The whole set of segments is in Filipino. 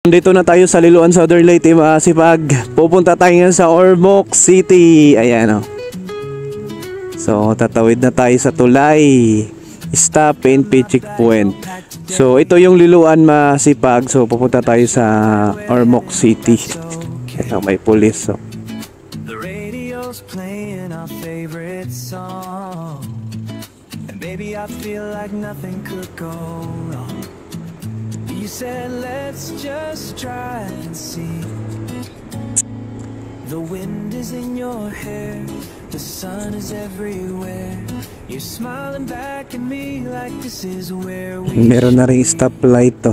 Dito na tayo sa Liloan, Southern Leyte, Masipag. Pupunta tayo ngayon sa Ormoc City. Ayan o. So tatawid na tayo sa tulay. Stop and pay checkpoint. So ito yung Liloan, Masipag. So pupunta tayo sa Ormoc City. Ito may pulis. So the radio's playing our favorite song, and baby I feel like nothing could go wrong. You said let's just try and see. The wind is in your hair, the sun is everywhere. You're smiling back at me like this is where we meron na rin stoplight to.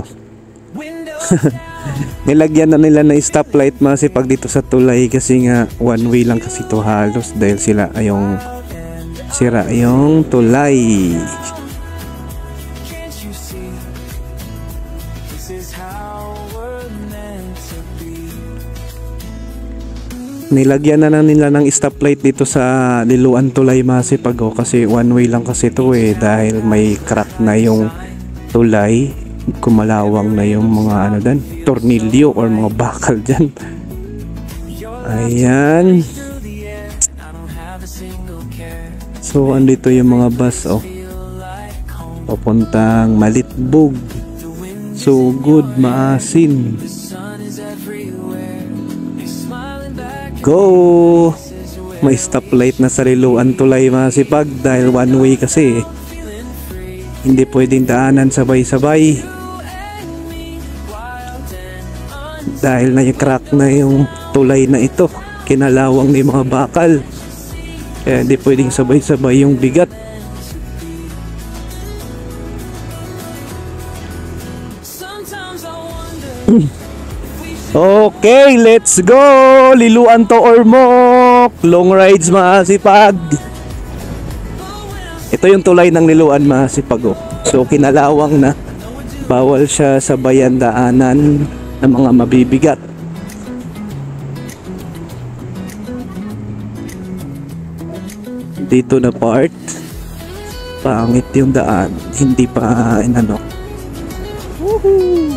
Nilagyan na nila na stoplight, Masipag, dito sa tulay kasi nga one way lang kasi to halos dahil sila ayong sira yung tulay. Nilagyan na nila ng stoplight dito sa Liloan tulay, Masipag, kasi one way lang kasi to dahil may crack na yung tulay, kumalawang na yung mga ano dan, tornilyo or mga bakal dyan. Ayan. So andito yung mga bus papuntang Malitbog, Sugod, Maasin. Go! May stoplight na sa Liloan tulay, Masipag, dahil one way kasi hindi pwedeng daanan sabay-sabay dahil na-crack na yung tulay na ito, kinalawang ng mga bakal, kaya hindi pwedeng sabay-sabay yung bigat. Okay, let's go! Liloan to Ormoc, long rides, Masipag. Ito yung tulay ng Liloan, Masipag. So kinalawang na, bawal siya sabayan daanan ng mga mabibigat. Dito na part, pangit yung daan, hindi pa inano. Woohoo!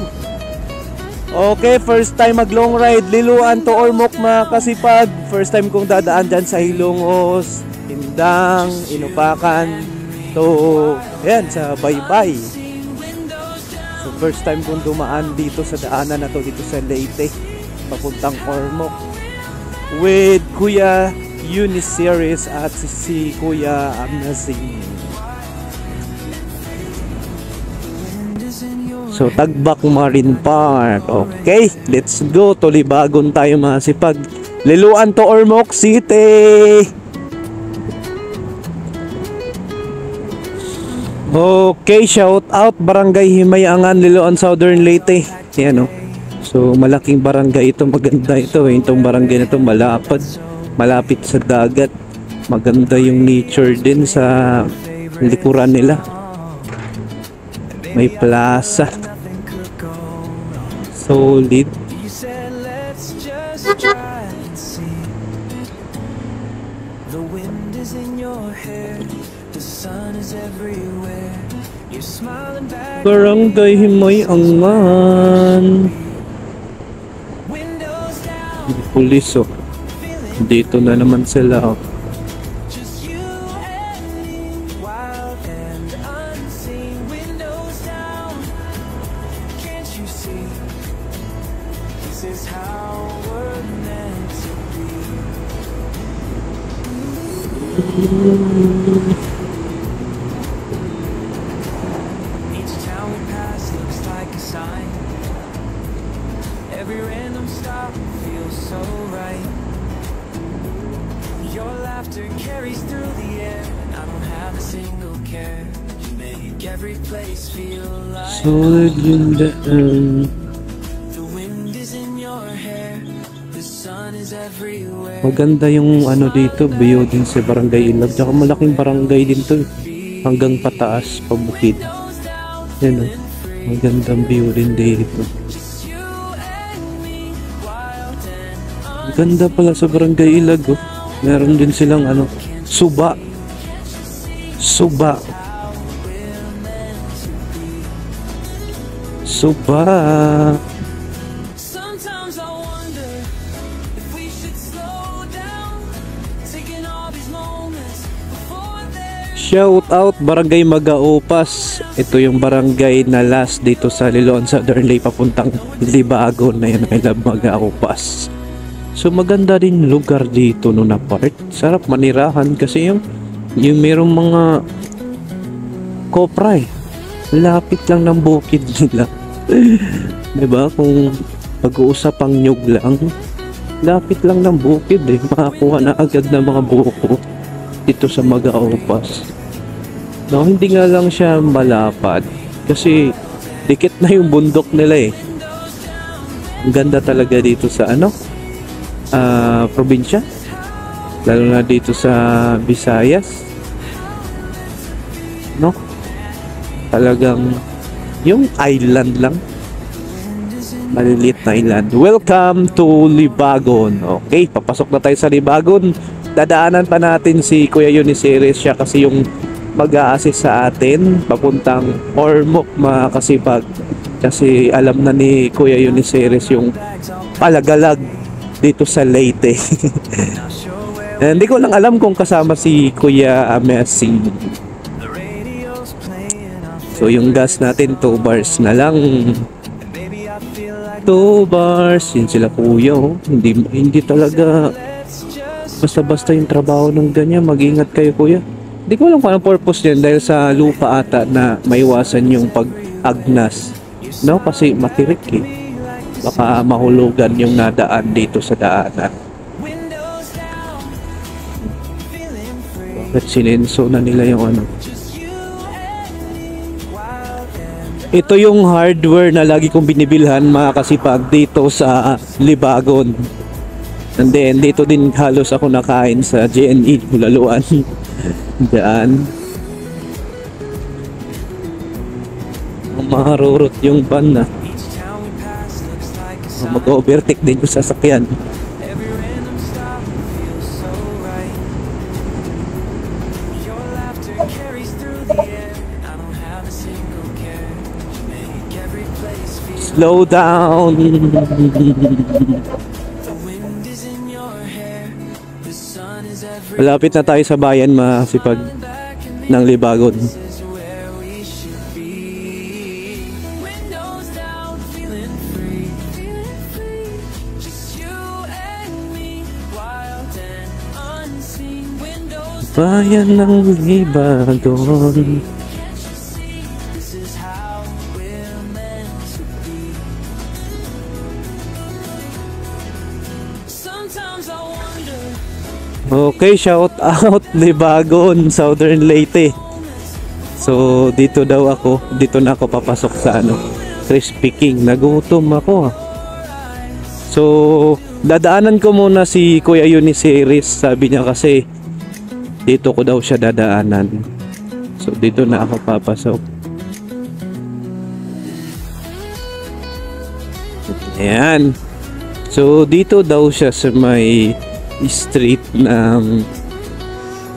Okay, first time mag long ride Liloan to Ormoc, mga Kasipag. First time kong dadaan dyan sa Hilongos, Indang, Inupakan to yan sa Baybay. So first time kong dumaan dito sa daanan na to, dito sa Leyte papuntang Ormoc with Kuya Eunice Series at si Kuya Amnazing. So Tagbak Marine Park. Okay, let's go. Tulibagon tayo, Masipag. Liloan to Ormoc City. Okay, shout out Barangay Himayangan, Liloan, Southern Leyte. Yan So malaking barangay ito, maganda ito itong barangay na ito, malapit sa dagat. Maganda yung nature din sa likuran nila. May plaza. Solid. Barangay Himayangan. Pulis dito na naman sila Each town we pass looks like a sign. Every random stop feels so right. Your laughter carries through the air, and I don't have a single care. You make every place feel like solid yung daan. The wind is in your hair, the sun is everywhere. Maganda yung dito, view din sa Barangay Ilag. Tsaka malaking barangay din to, hanggang pataas, pabukid. Yan magandang view din dito. Ganda pala sa Barangay Ilag. Meron din silang suba. Suba. Shout out Barangay Magaupas. Ito yung barangay na last dito sa Liloan Southern Leyte papuntang Libagon na yun. I love Magaupas. So maganda din lugar dito no na part. Sarap manirahan kasi yung merong mga kopra eh. Lapit lang ng bukid nila. Diba? Kung pag-uusapang nyug lang, lapit lang ng bukid eh. Makakuha na agad ng mga buko dito sa Magaupas. No, hindi nga lang siya malapad kasi dikit na yung bundok nila eh. Ang ganda talaga dito sa probinsya, lalo na dito sa Visayas, no? Talagang yung island lang, maliliit na island. Welcome to Libagon. Okay, papasok na tayo sa Libagon. Dadaanan pa natin si Kuya Euniceres, siya kasi yung mag-a-assist sa atin papuntang Ormoc mga kasipag, kasi alam na ni Kuya Euniceres yung palagalag dito sa Leyte. Hindi ko lang alam kung kasama si Kuya Messi. So yung gas natin 2 bars na lang. 2 bars. Yun sila kuya oh. Hindi talaga basta-basta yung trabaho ng ganyan. Mag-ingat kayo kuya. Hindi ko alam kung anong purpose yan, dahil sa lupa ata na maiwasan yung pag-agnas, no? Kasi matirik eh. Baka mahulugan yung nadaan dito sa daanan. Bakit sinenso na nila yung ano? Ito yung hardware na lagi kong binibilhan mga kasipag dito sa Libagon. And then dito din halos ako nakain sa JNE Bulaluan. Diyan. Marurot yung van na. Mag-overtake din yung sasakyan. Slow down. Malapit na tayo sa bayan masipag ng Libagon. Bayan ng Libagon. Okay, shout out Libagon, Southern Leyte. So dito daw ako, dito na ako papasok sa Crispy King. Nagutom ako. So dadaanan ko muna si Kuya Euniceres, sabi niya kasi dito ko daw siya dadaanan. So dito na ako papasok. Ayan. So dito daw siya sa may street ng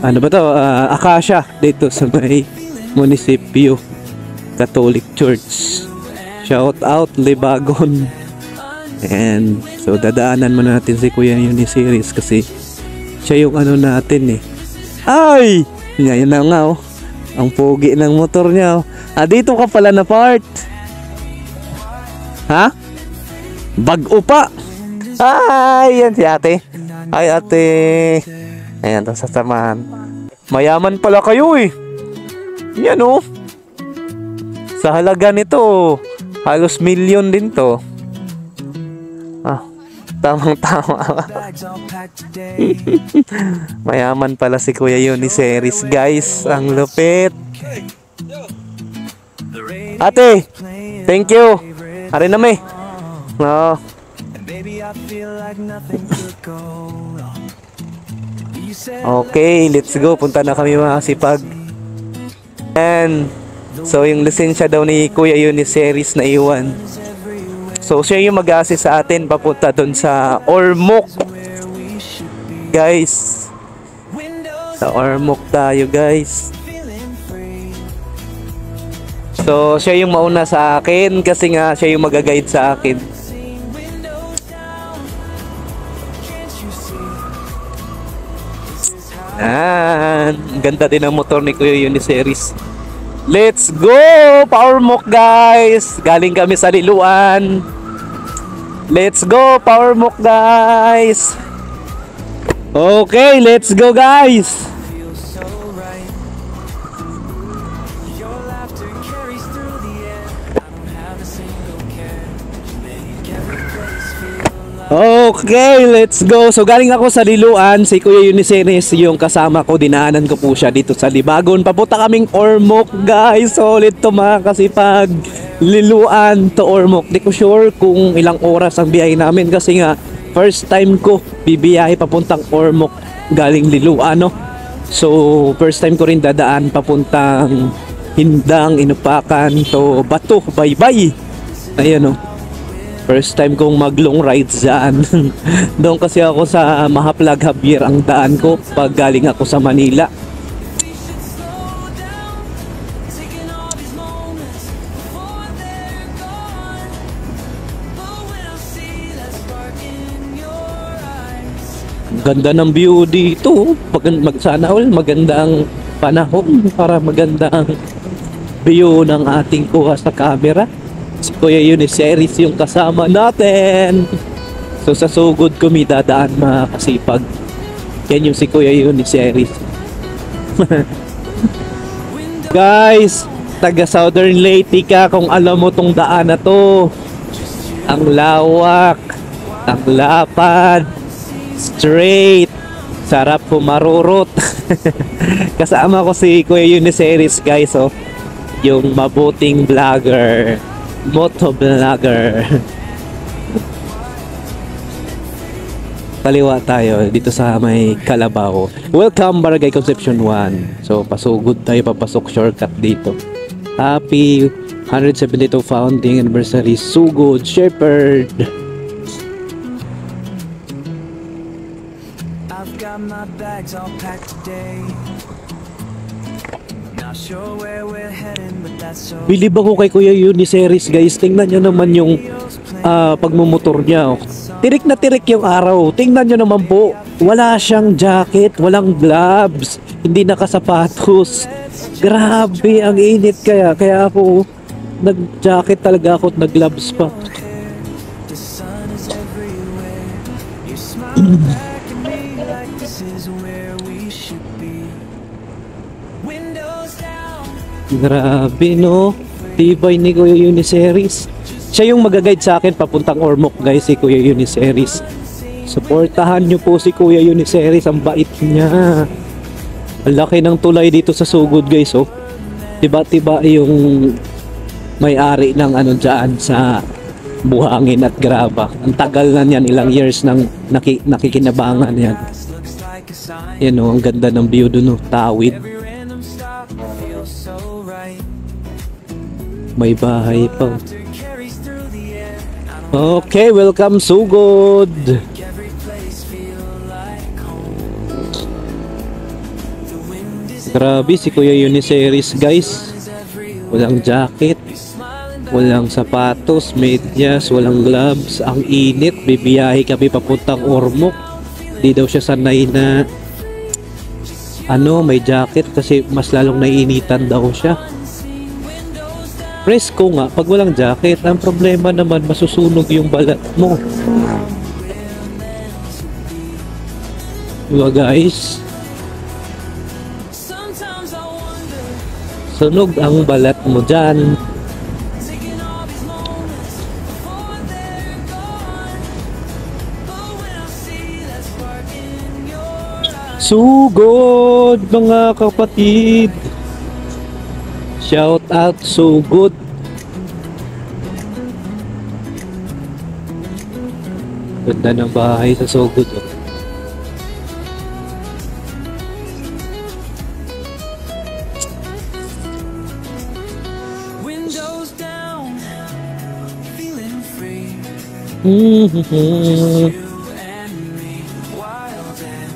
ano ba to, Acacia, dito sa may munisipyo Catholic Church. Shout out Libagon. And so dadaanan mo natin si Kuya Euniceres kasi siya yung natin eh. Ay! Yan na nga oh. Ang pogi ng motor niya oh. Dito ka pala na part. Ha? Bag-o pa. Ay, yan si ate. Ay ate. Ayan, tapos sasamahan. Mayaman pala kayo eh. Yan oh. Sa halaga nito, halos milyon din to. Tamang tama. Mayaman pala si Kuya Euniceres guys. Ang lupit. Ate, thank you. Hari na may. No. Okay, let's go. Punta na kami mga kasipag. And so yung lisensya daw ni Kuya Euniceres na iwan. So siya yung mag-assist sa atin papunta doon sa Ormoc. Guys. Sa Ormoc tayo guys. So siya yung mauna sa akin kasi nga siya yung mag-guide sa akin. Yan. Ganda din ang motor ni Kuya Uniceris. Let's go! Power Mock guys! Galing kami sa Liloan. Let's go! Power Mock guys! Okay, let's go guys! Feels so right. Your laughter carries through the air. I don't have a single care. You make every place feel like Okay, let's go. So galing ako sa Liloan, si Kuya Uniceris yung kasama ko, dinaanan ko po siya dito sa Libagon. Papunta kaming Ormoc, guys. Solid to mga kasipag. Liloan to Ormoc. Di ko sure kung ilang oras ang biyahe namin kasi nga first time ko bibiyahe papuntang Ormoc galing Liloan, no? So first time ko rin dadaan papuntang Hindang, Inupakan to Bato, Baybay. Ayan, no? First time kong mag long ride dyan. Doon kasi ako sa Mahaplag Javier ang daan ko pag galing ako sa Manila. we should slow down, taking all these moments before they're gone. But when I see that spark in your eyes, Ganda ng view dito. Sana all magandang panahon para magandang view ng ating kuha sa camera. Si Kuya Uniceris yung kasama natin. So sa sugod ko may dadaan mga kasipag. Yan yung si Kuya Uniceris. Guys, taga Southern Leyte ka kung alam mo tong daan na to. Ang lawak, ang lapad, straight, sarap pumarurot. Kasama ko si Kuya Uniceris guys, oh. Yung mabuting vlogger, moto vlogger. Kaliwa tayo dito sa may Kalabaw. Welcome Barangay Conception 1. So pasugod tayo, papasok shortcut dito. Happy 172 founding anniversary Sugod Shepherd. I've got my bags all packed today. Not sure where we're heading, but that's so. Bilib ako kay Kuya Uniceris guys. Tingnan nyo naman yung pagmumotor niya. Oh. Tirik na tirik yung araw. Tingnan nyo naman po. Wala siyang jacket, walang gloves, hindi nakasapatos. Grabe, ang init kaya. Kaya ako, nag-jacket talaga ako at nag-gloves pa. The sun is everywhere. You smile back at me like this is where we should be. Windows down. Grabe no. Tibay ni Kuya Uniceris. Siya yung mag-guide sa akin papuntang Ormoc guys, si Kuya Uniceris. Suportahan nyo po si Kuya Uniceris, ang bait niya. Ang laki ng tulay dito sa Sugod guys, oh. Tiba-tiba yung may-ari ng ano dyan sa buhangin at graba. Ang tagal na yan, ilang years nang nakikinabangan yan. Looks like a sign. Yan oh, ang ganda ng view dun, oh. Tawid. Every random stop feels so right. May bahay pa. Laughter carries through the air. I don't Okay, welcome Sugod. make every place feel like home. The wind is Grabe si Kuya Uniceris guys. everywhere. Walang jacket, Smiling back. walang sapatos, medyas, walang gloves. Ang init, bibiyahe kami papuntang Ormoc. Di daw siya sanay na may jacket kasi mas lalong naiinitan daw siya. Presko nga pag walang jacket. Ang problema naman, masusunog yung balat mo. Diba guys? Sometimes I wonder, Sunog ang balat mo dyan. taking all these moments before they're gone. But when I see that spark in your eyes, Sugod mga kapatid. Shout out Sugod. Ganda ng bahay sa Sugod. Oh. windows down, feeling free. Mhm. You and me, wild and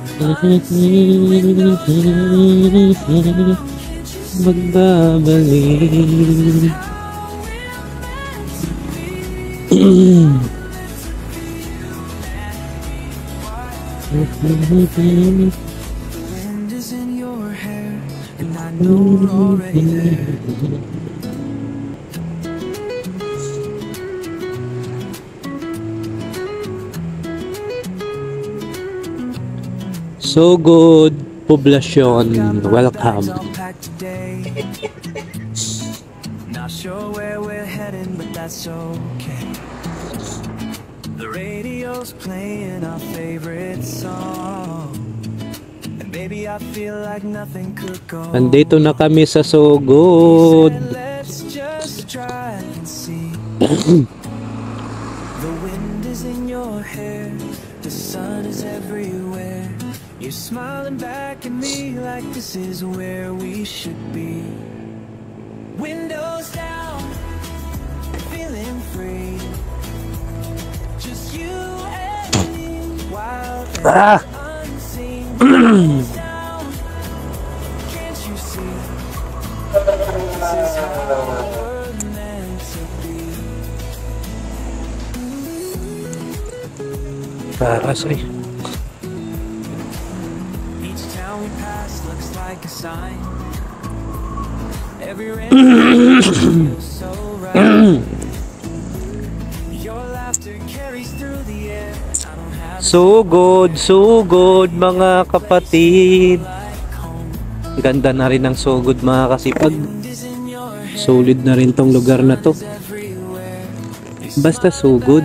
Magbabalik. the wind is in your hair. know we're already there. So good, poblasyon. Got my Welcome. bags all packed today. Not sure where we're heading, but that's okay. The radio's playing our favorite song, and baby, I feel like nothing could go. Andito na kami sa So Good. Let's just try and see. The wind is in your hair, the sun is everywhere. You're smiling back at me like this is where we should be. Windows down, feeling free. Just you and me, wild and unseen. Windows down, can't you see? This is how we're meant to be. Para sa'yo. Each town we pass looks like a sign. Every rain feels so right. Your laughter carries through the air. I don't have So good mga kapatid. Ganda na rin ng So Good mga kasipag. is in your head Solid na rin tong lugar na to. everywhere. Basta so good.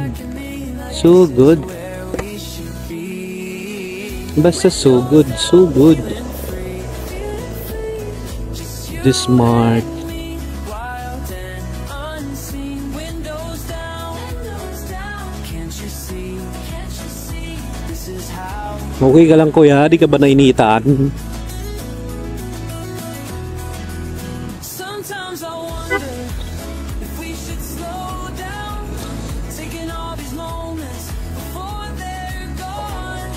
So good. Where we should be. Basta so good, so good. The smart. Wild and unseen. Windows down. Can't you see? This is how. Okay ka lang kuya, di ka ba nainitaan? Sometimes I wonder if we should slow down, taking all these moments before they're gone.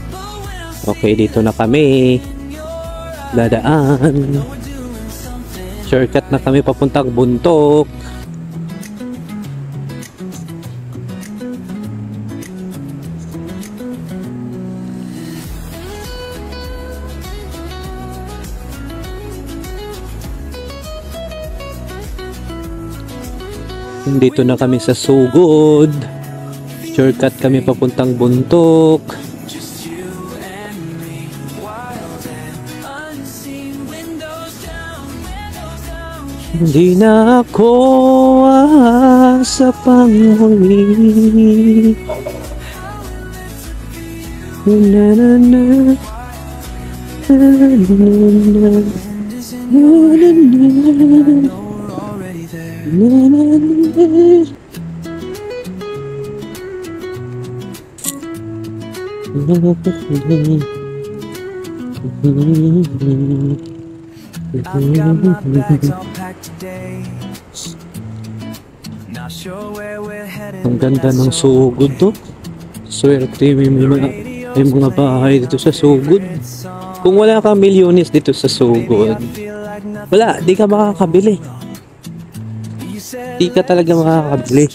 But when I'm Okay, dito na kami. in your eyes, Dadaan. we're doing something. Shortcut na kami papuntang Buntok. Dito na kami sa So Good. Shortcut kami papuntang Buntok. Just you and me, wild and unseen. Windows down, Hindi na ako aasa pang huli. Na na na. Na na na. wind is in your Na na na. know we're already there. Na na na. I've got my bags all packed today. Not sure where we're headed. Ang but ganda that's ng So Good to. Swerte may mga bahay dito sa So Good. Kung wala kang milyones dito sa So Good, wala, di ka makakabili. Di ka talaga makakabili.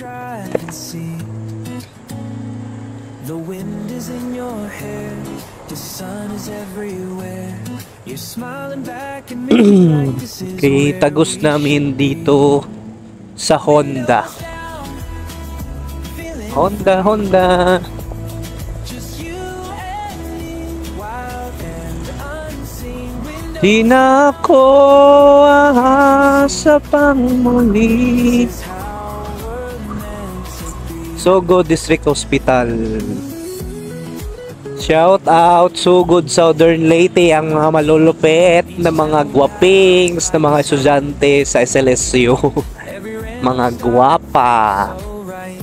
The wind is in your hair, the sun is everywhere. You're smiling back at me like this is Kay where tagos we namin dito sa Honda. Honda. just you and me, wild and unseen. Windows Di na ako aasa pang muli. is how we're meant to be. So Good District Hospital. Shout out So Good Southern Leyte, ang mga malulupit na mga gwapings na mga estudyante sa SLSU. Every rain Mga gwapa. so right.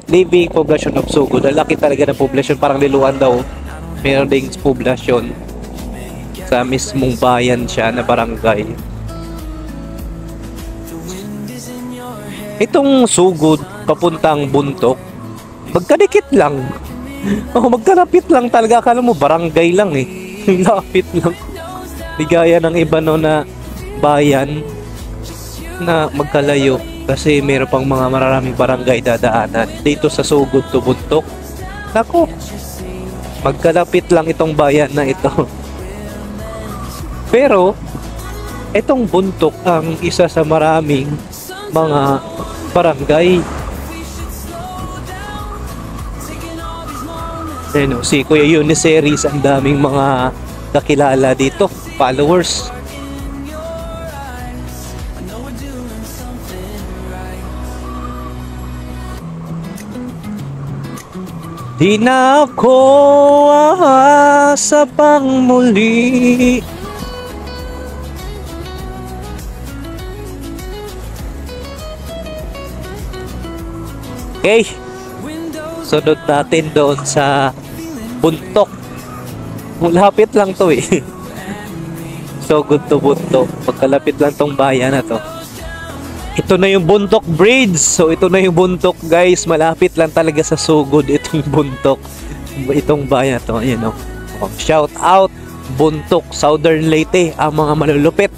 Living population of So Good. Ang laki talaga ng population, parang Liloan daw. Meron ding population sa mismong bayan siya na barangay. The wind is in your hair. Itong So Good papuntang Buntok, magkadikit lang. Oh, magkalapit lang talaga. Akala mo barangay lang eh. Lapit lang. Di gaya ng iba no na bayan na magkalayo kasi meron pang mga maraming barangay dadaanan. Dito sa So Good to Buntok, nako, magkalapit lang itong bayan na ito. Pero Itong Buntok ang isa sa maraming mga barangay. Ano, si Kuya Uniceries, ang daming mga kakilala dito, followers. Di na ako aasa pang muli. Okay, sunod natin doon sa Buntok. Malapit lang to eh. So good to Buntok. Pagkalapit lang tong bayan na to. Ito na yung Buntok Bridge. So ito na yung Buntok, guys. Malapit lang talaga sa sugod itong Buntok. Itong bayan na to. Ayan o. Shout out Buntok, Southern Leyte. Ang mga malulupit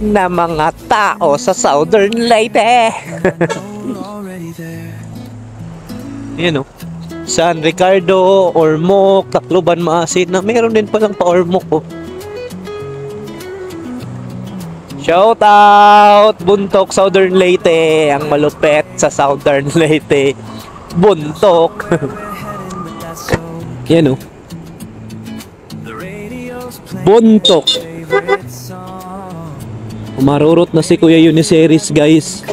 na mga tao sa Southern Leyte. Ayan o. San Ricardo, Ormoc, Tacloban, Maasin na meron din palang pa Ormoc oh. Shout out Buntok, Southern Leyte, ang malupet sa Southern Leyte. Buntok. Yan oh. Buntok. Marurot na si Kuya Uniceries, guys.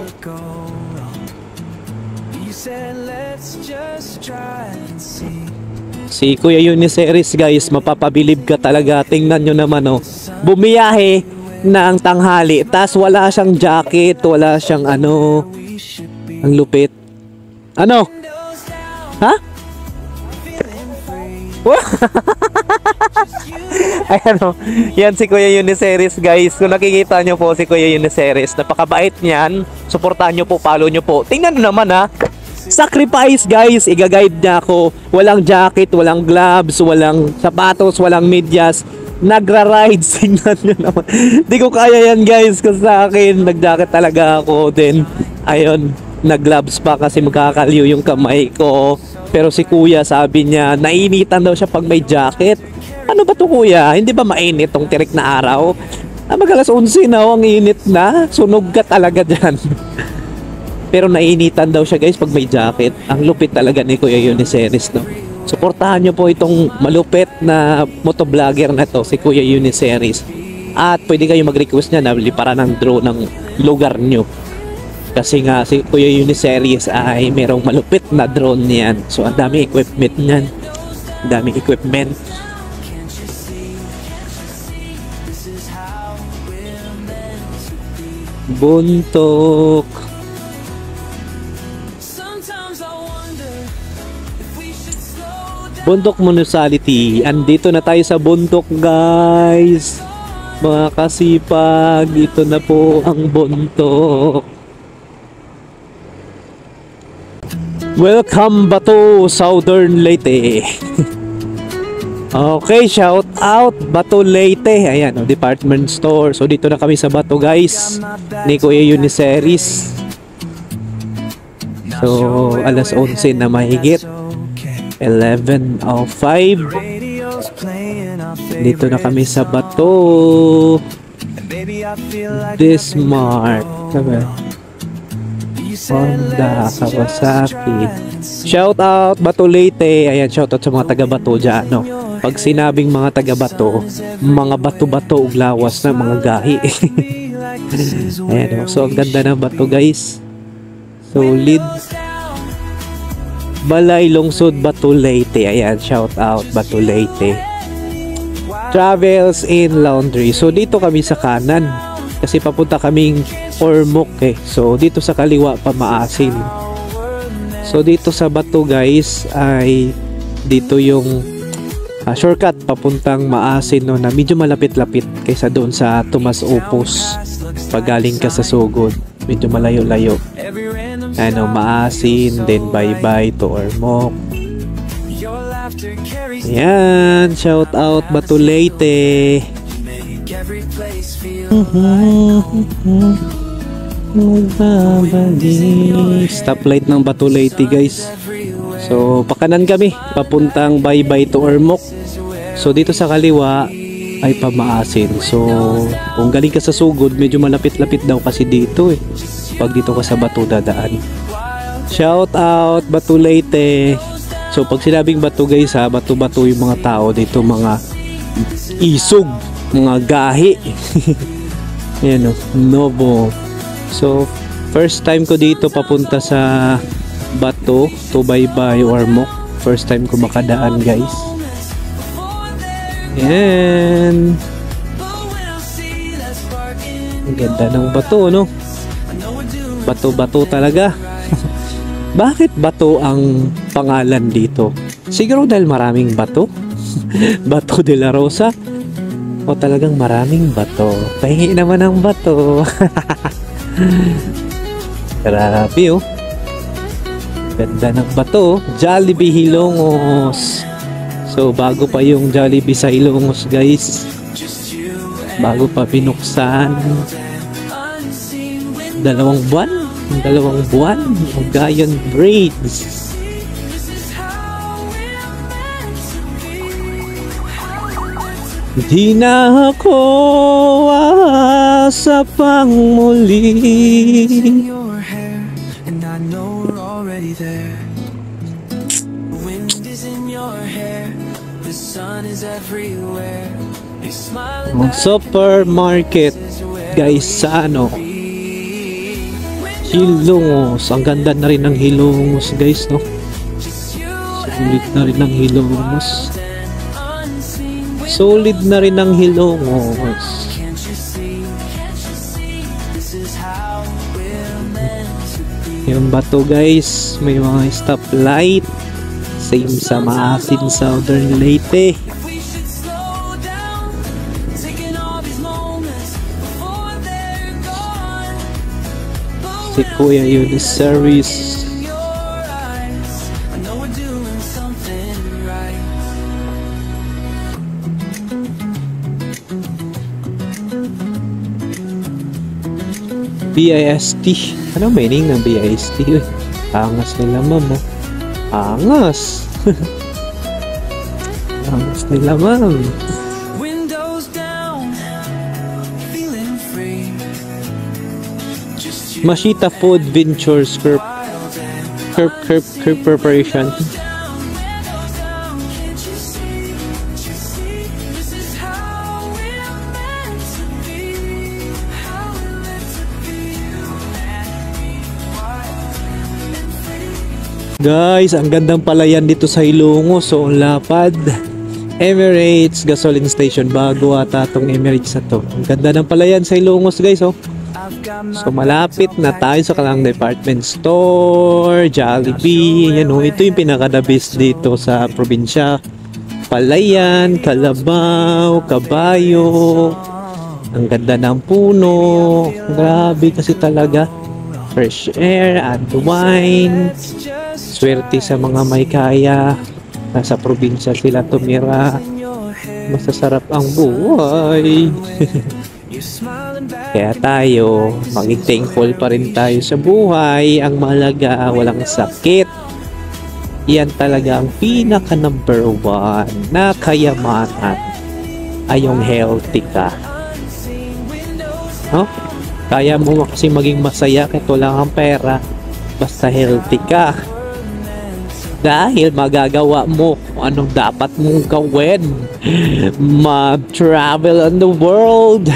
Si Kuya Uniceries, guys, mapapabilib ka talaga. Tingnan nyo naman oh. Bumiyahe na ang tanghali, tas wala siyang jacket, wala siyang ano. Ang lupit. Ano? Ha? Ayan o. Yan si Kuya Uniceries, guys. Kung nakikita nyo po si Kuya Uniceries, napakabait niyan. Suportahan nyo po, follow nyo po. Tingnan nyo naman ha. Sacrifice, guys. Iga-guide niya ako. Walang jacket, walang gloves, walang sapatos, walang medyas. Nagra-ride. Tingnan nyo naman. Di ko kaya yan, guys. Kasi sa akin, nag-jacket talaga ako. Then, ayun, nag-gloves pa kasi magkakaliw yung kamay ko. Pero si Kuya, sabi niya, nainitan daw siya pag may jacket. Ano ba to, Kuya? Hindi ba mainit tong tirik na araw? Mag-alas 11 na, ang init na. Sunog ka talaga dyan. Pero nainitan daw siya, guys, pag may jacket. Ang lupit talaga ni Kuya Uniceries, no? Suportahan nyo po itong malupit na motovlogger na to, si Kuya Uniceries. At pwede kayo mag-request niya na liparan ng drone ng lugar nyo. Kasi nga si Kuya Uniceries ay merong malupit na drone niyan. So ang daming equipment niyan. Ang daming equipment. Buntok. Buntok Municipality. Andito na tayo sa Buntok, guys. Mga kasipag, ito na po ang Buntok. Welcome Bato, Southern Leyte. Okay, shout out Bato Leyte. Ayan, oh, department store. So dito na kami sa Bato, guys, ni Kuya Uniceries. So alas 11 na mahigit, 11:05. Dito na kami sa Bato. Bismarck, Honda, Kawasaki. Shout out Bato Leyte. Ayan, shout out sa mga taga Bato dyan, no? Pag sinabing mga taga Bato, mga bato-bato ug lawas na mga gahi. Ayan, no? So ang ganda ng Bato, guys. Solid. Balay Lungsod, Bato Leyte. Ayan, shout out Bato Leyte. Travels in Laundry. So dito kami sa kanan kasi papunta kaming Ormoc eh. So dito sa kaliwa pa Maasin. So dito sa Bato, guys, ay dito yung shortcut papuntang Maasin, no, na medyo malapit-lapit kaysa doon sa Tomas Opus. Pag galing ka sa Sugod, medyo malayo-layo. Ano, Maasin, then bye-bye to Ormoc. Yan, shout out Bato Leyte. Stoplight ng Bato Leyte, guys. So pakanan kami papuntang bye-bye to Ormoc. So dito sa kaliwa ay pamaasin. So, kung galing ka sa Sugod, medyo malapit-lapit daw kasi dito eh. Pag dito ka sa Bato dadaan. Shout out Bato Leyte. So, pag sinabing Bato guys ha, Bato-Bato yung mga tao dito, mga isog, mga gahi. Ayan o, Novo. So, first time ko dito papunta sa Bato, Tubaybay or Ormoc. First time ko makadaan guys. Yan. Ang ganda ng Bato, no? Bato-Bato talaga. Bakit Bato ang pangalan dito? Siguro dahil maraming bato. Bato de la Rosa. O talagang maraming bato. Pahingi naman ang bato. Grabe oh. Ganda ng bato. Jollibee Hilongos. So bago pa yung Jollibee sa Hilongos guys, bago pa pinuksan, 2 buwan Gayon braids. Di na ako aasa pang muli. Supermarket guys sa ano, Hilongos. Ang ganda na rin ng Hilongos guys, no? Sulit na rin ng Hilongos. Solid na rin ng Hilongos. Yung Bato guys, may mga stoplight. Same sa Maasin, Southern Leyte. Si Kuya yun is service. BIST. Ano meaning ng BIST? Uy, angas nila ma'am. Angas. Angas nila ma'am. Mashita Food Ventures Curb Preparation. Guys, ang gandang palayan dito sa Hilongos. So, ang lapad. Emirates Gasoline Station. Bago ata itong Emirates na to. Ang ganda ng palayan sa Hilongos guys, oh. So malapit na tayo sa Kalang Department Store, Jollibee. Yan oh, ito yung pinaka-the best dito sa probinsya. Palayan, Kalabaw, Kabayo. Ang ganda ng puno. Grabe kasi talaga. Fresh air and wine. Swerte sa mga may kaya. Nasa probinsya sila tumira. Masasarap ang buhay. Kaya tayo, maging thankful pa rin tayo sa buhay. Ang mahalaga, walang sakit. Yan talaga ang pinaka number 1 na kayamanan, ay yung healthy ka. No? Kaya mo kasi maging masaya kahit wala kang pera, basta healthy ka. Dahil magagawa mo kung anong dapat mong gawin. Mag-travel on the world.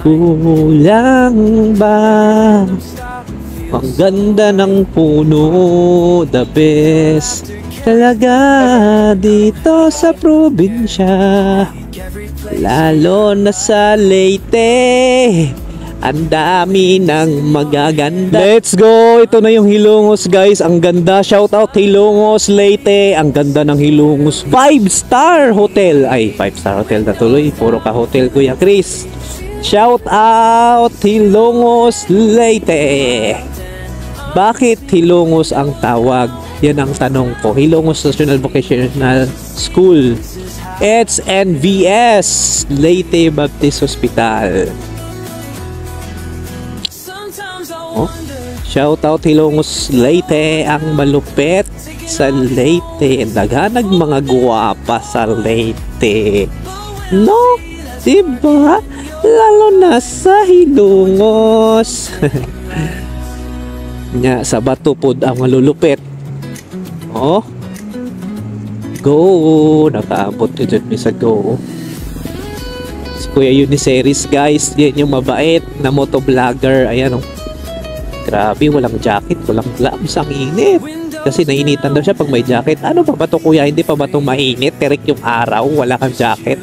Kulang ba? Ang ganda ng puno, the best talaga dito sa probinsya, lalo na sa Leyte. Ang dami ng magaganda. Let's go! Ito na yung Hilongos guys. Ang ganda. Shout out Hilongos, Leyte. Ang ganda ng Hilongos. 5-star hotel. Ay, 5-star hotel na tuloy. Puro ka hotel, Kuya Chris. Shout out Hilongos, Leyte. Bakit Hilongos ang tawag? Yan ang tanong ko. Hilongos National Vocational School. It's NVS, Leyte Baptist Hospital. Oh, shout out Hilongos, Leyte, ang malupet sa Leyte. Daghanag mga guwapa sa Leyte. No? Diba? Lalo na sa Hilongos. Nya sa bato pod ang malulupit. Oh. Go. Nakaabot ko dyan sa go. Si Kuya Uniceris guys. Yan yung mabait na motovlogger. Ayan oh. Grabe, walang jacket, walang gloves. Ang init. Kasi nainitan daw siya pag may jacket. Ano pa ba to kuya? Hindi pa ba itong mainit? Terik yung araw, wala kang jacket.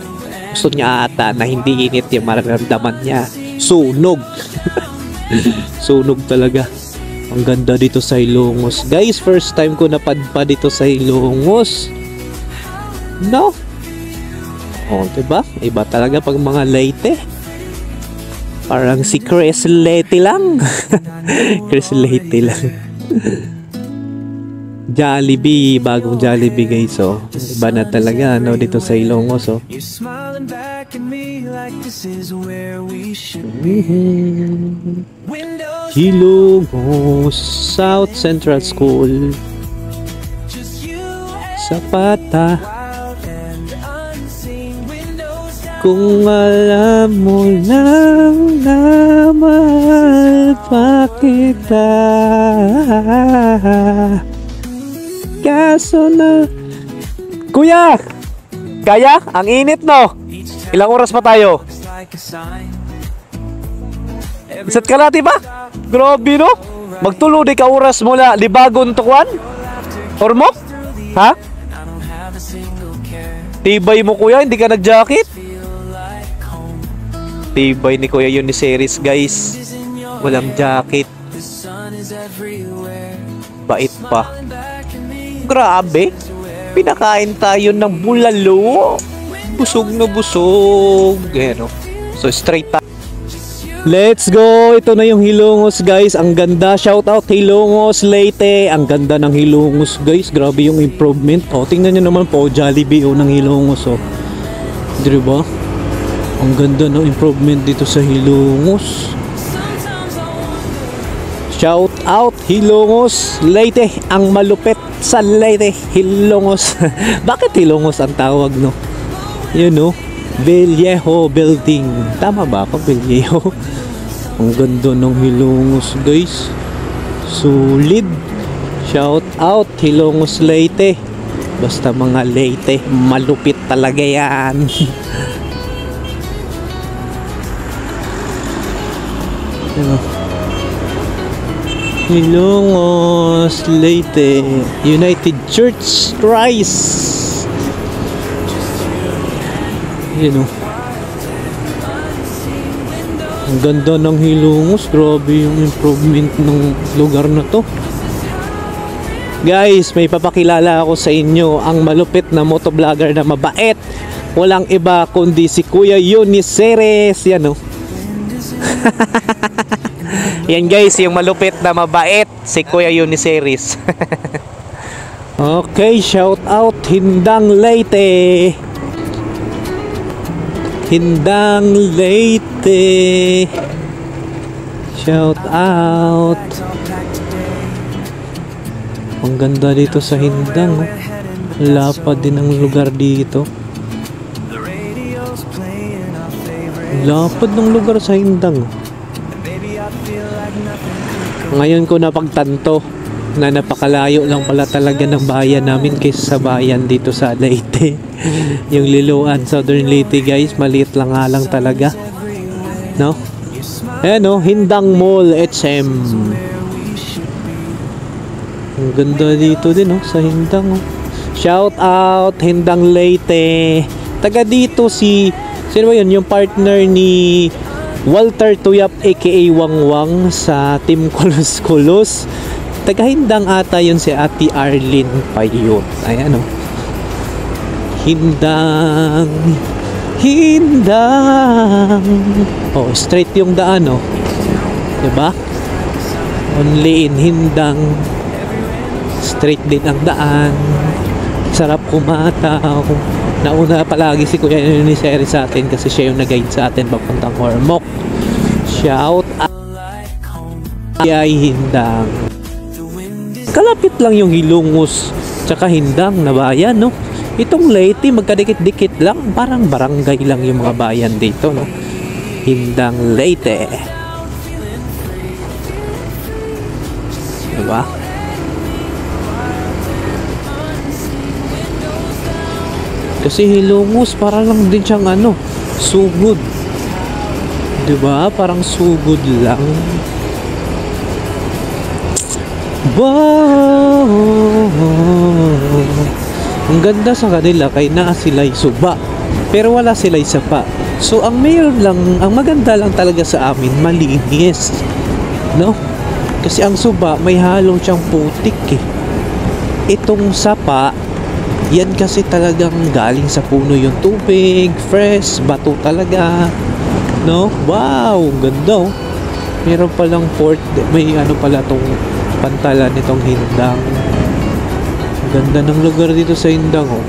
Gusto niya ata na hindi init yung mararamdaman niya. Sunog. Sunog talaga. Ang ganda dito sa Hilongos. Guys, first time ko napadpa dito sa Hilongos. No? Oh, diba? Iba talaga pag mga Leyte. Parang si Chris Leyte lang. Chris Leyte lang. Jollibee, bagong Jollibee guys oh. Iba na talaga no dito sa Hilongos oh. Hilongos South Central School. Zapata. Kung alam mo lang na mahal pa kita. Kaso na... Kuya! Kaya? Ang init no? Ilang oras pa tayo? Isat ka natin ba? Grabe no? Magtulo di ka oras mula Libagon to Kwan? Ormoc? Ha? Tibay mo kuya, hindi ka nag-jacket? Tibay ni Kuya Uniceris guys. Walang jacket. Bait pa. Grabe. Pinakain tayo ng bulalo. Busog na busog. Ano? So straight tayo. Let's go. Ito na yung Hilongos guys. Ang ganda. Shout out Hilongos Leyte. Ang ganda ng Hilongos guys. Grabe yung improvement. O tingnan nyo naman po Jollibee ng Hilongos. Diba? Ang ganda ng improvement dito sa Hilongos. Shout out Hilongos Leyte. Ang malupit sa Leyte, Hilongos. Bakit Hilongos ang tawag no? You know, Villejo Building. Tama ba ako? Villejo. Ang ganda ng Hilongos guys. Solid. Shout out Hilongos Leyte. Basta mga Leyte, malupit talaga yan. Hilongos Leyte United Church Christ. Yun o. Ang ganda ng Hilongos. Grabe yung improvement ng lugar na to. Guys, may papakilala ako sa inyo. Ang malupit na motovlogger na mabait. Walang iba kundi si Kuya Uniceris. Yan o. Yan guys, yung malupit na mabait si Kuya Uniceris. Okay, shout out Hindang Leyte. Hindang Leyte. Shout out. Ang ganda dito sa Hindang. Lapad din ang lugar dito. Lapad ng lugar sa Hindang. Ngayon ko napagtanto na napakalayo lang pala talaga ng bayan namin kaysa sa bayan dito sa Leyte. Yung Liloan, Southern Leyte guys, maliit lang nga lang talaga. No? Ayan o, Hindang Mall, HM. Ang ganda dito din sa Hindang. Shout out Hindang Leyte. Taga dito si, sino ba yun? Yung partner ni Walter Tuyap aka Wangwang sa Team Kulos Kulos. Taga Hindang ata yun si Ate Arlene Payot. Ayan o. Hindang. Hindang. Oh, straight yung daan o. Diba? Only in Hindang. Straight din ang daan. Sarap kumataw. Nauna palagi si Kuya Uniceris sa atin kasi siya yung nag-guide sa atin papuntang Ormoc. Shout out kay Hindang. Kalapit lang yung Hilongos tsaka Hindang na bayan, no? Itong Leyte, magkadikit-dikit lang. Parang barangay lang yung mga bayan dito, no? Hindang, Leyte. Diba? Kasi Hilongos, para lang din siyang ano, sugod. Diba? Parang sugod lang. Wow! Ang ganda sa kanila kay naa sila'y suba. Pero wala sila'y sapa. So ang mayroon lang, ang maganda lang talaga sa amin, malinis. No? Kasi ang suba may halong siyang putik eh. Itong sapa, yan kasi talagang galing sa puno yung tubig, fresh, bato talaga. No? Wow! Ganda oh. Meron palang port, may ano pala tong pantalan nitong Hindang. Ganda ng lugar dito sa Hindang oh.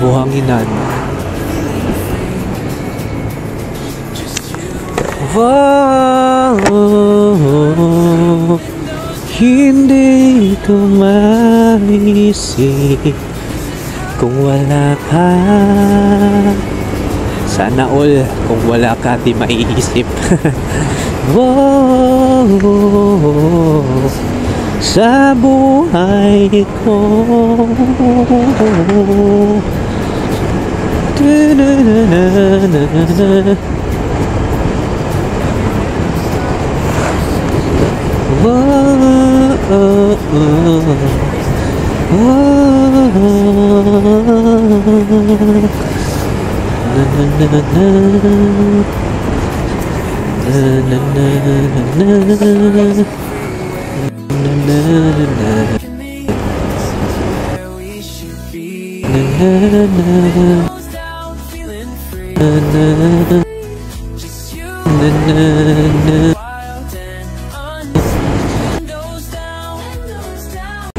Buhanginan. Wow, hindi ko maisip kung wala ka. Sana all kung wala ka di maiisip. Wow, sa buhay ko.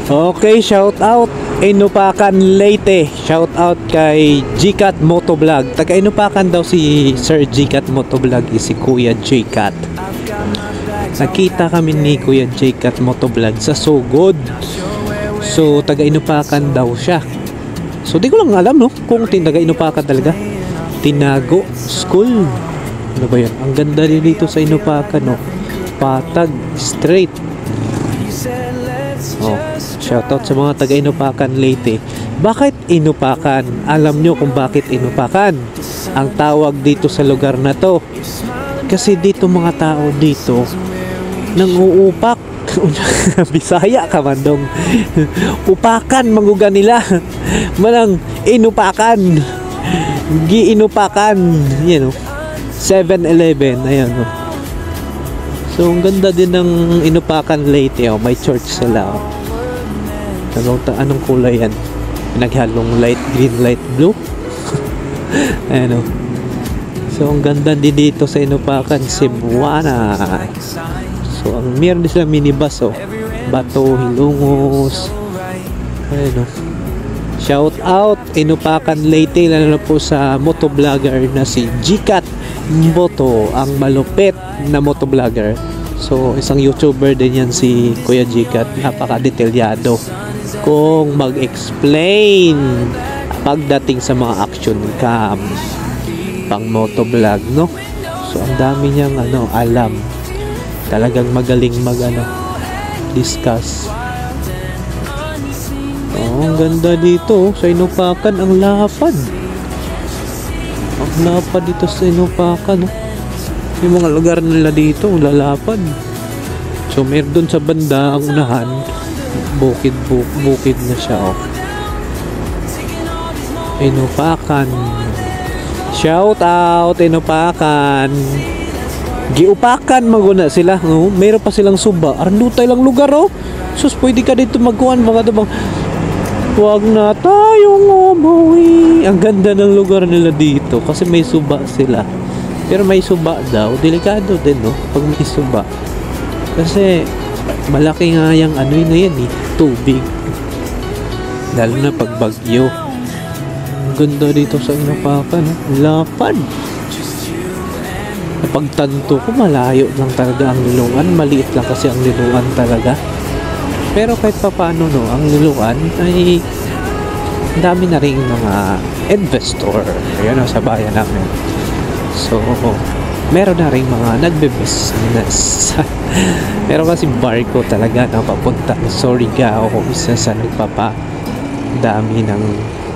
Okay, shout out Inupakan Leyte. Shout out kay Gcat Motovlog. Taga Inupakan daw si Sir Gcat Motovlog, si Kuya Gcat. Nakita kami ni Kuya Gcat Motovlog sa Sugod. So taga Inupakan daw siya. So di ko lang alam no kung taga Inupakan talaga. Tinago School. Ano ba yan? Ang ganda din dito sa Inupakan no. Patag, straight. Oh, shoutout sa mga taga Inupakan Leyte. Bakit Inupakan? Alam nyo kung bakit Inupakan ang tawag dito sa lugar na to. Kasi dito mga tao dito nanguupak. Bisaya ka man dong. Upakan manguga nila. Manang Inupakan. Giinupakan. Yan o. 7-Eleven. Ayan o. So, ang ganda din ng Inupakan Leyte. Oh. May church sila. Oh. Anong kulay yan? Naghalong light green, light blue. Ayan oh. So, ang ganda din dito sa Inupakan, Cebuana. So, ang meron din sila minibus. Oh. Bato, Hilongos. Ayan oh. Shout out Inupakan Leyte, lalo na po sa motovlogger na si Gcat Moto, ang malupit na motovlogger. So isang YouTuber din yan si Kuya Gcat, napaka-detalyado kung mag-explain pagdating sa mga action cam pang motovlog, no? So ang dami niyang alam. Talagang magaling discuss. Oh, ang ganda dito sa Inupakan, ang lapad. Ang lapad dito sa Inupakan, no? Yung mga lugar nila dito, lalapad. So, meron dun sa banda, ang unahan, bukid na siya, oh. Inupakan. Shout out, Inupakan. Giupakan, maguna sila. Oh, meron pa silang suba. Arnutay lang lugar, oh. Sus, pwede ka dito magkuhan, mga dabang. Huwag na tayong umuwi. Ang ganda ng lugar nila dito kasi may suba sila. Pero may suba daw, delikado din no pag may suba. Kasi malaki nga yung na yan eh, tubig. Lalo na pag bagyo. Ang ganda dito sa Inupakan, no? Lapad. Pagtanto ko, malayo lang talaga ang Lilungan. Maliit lang kasi ang Lilungan talaga. Pero kahit pa paano, no, ang Luluan ay dami na rin mga investor, yun, sa bayan namin. So, meron na rin mga nagbe-business. Pero kasi barko talaga na papunta sa Surigao, isa sa nagpapa-dami ng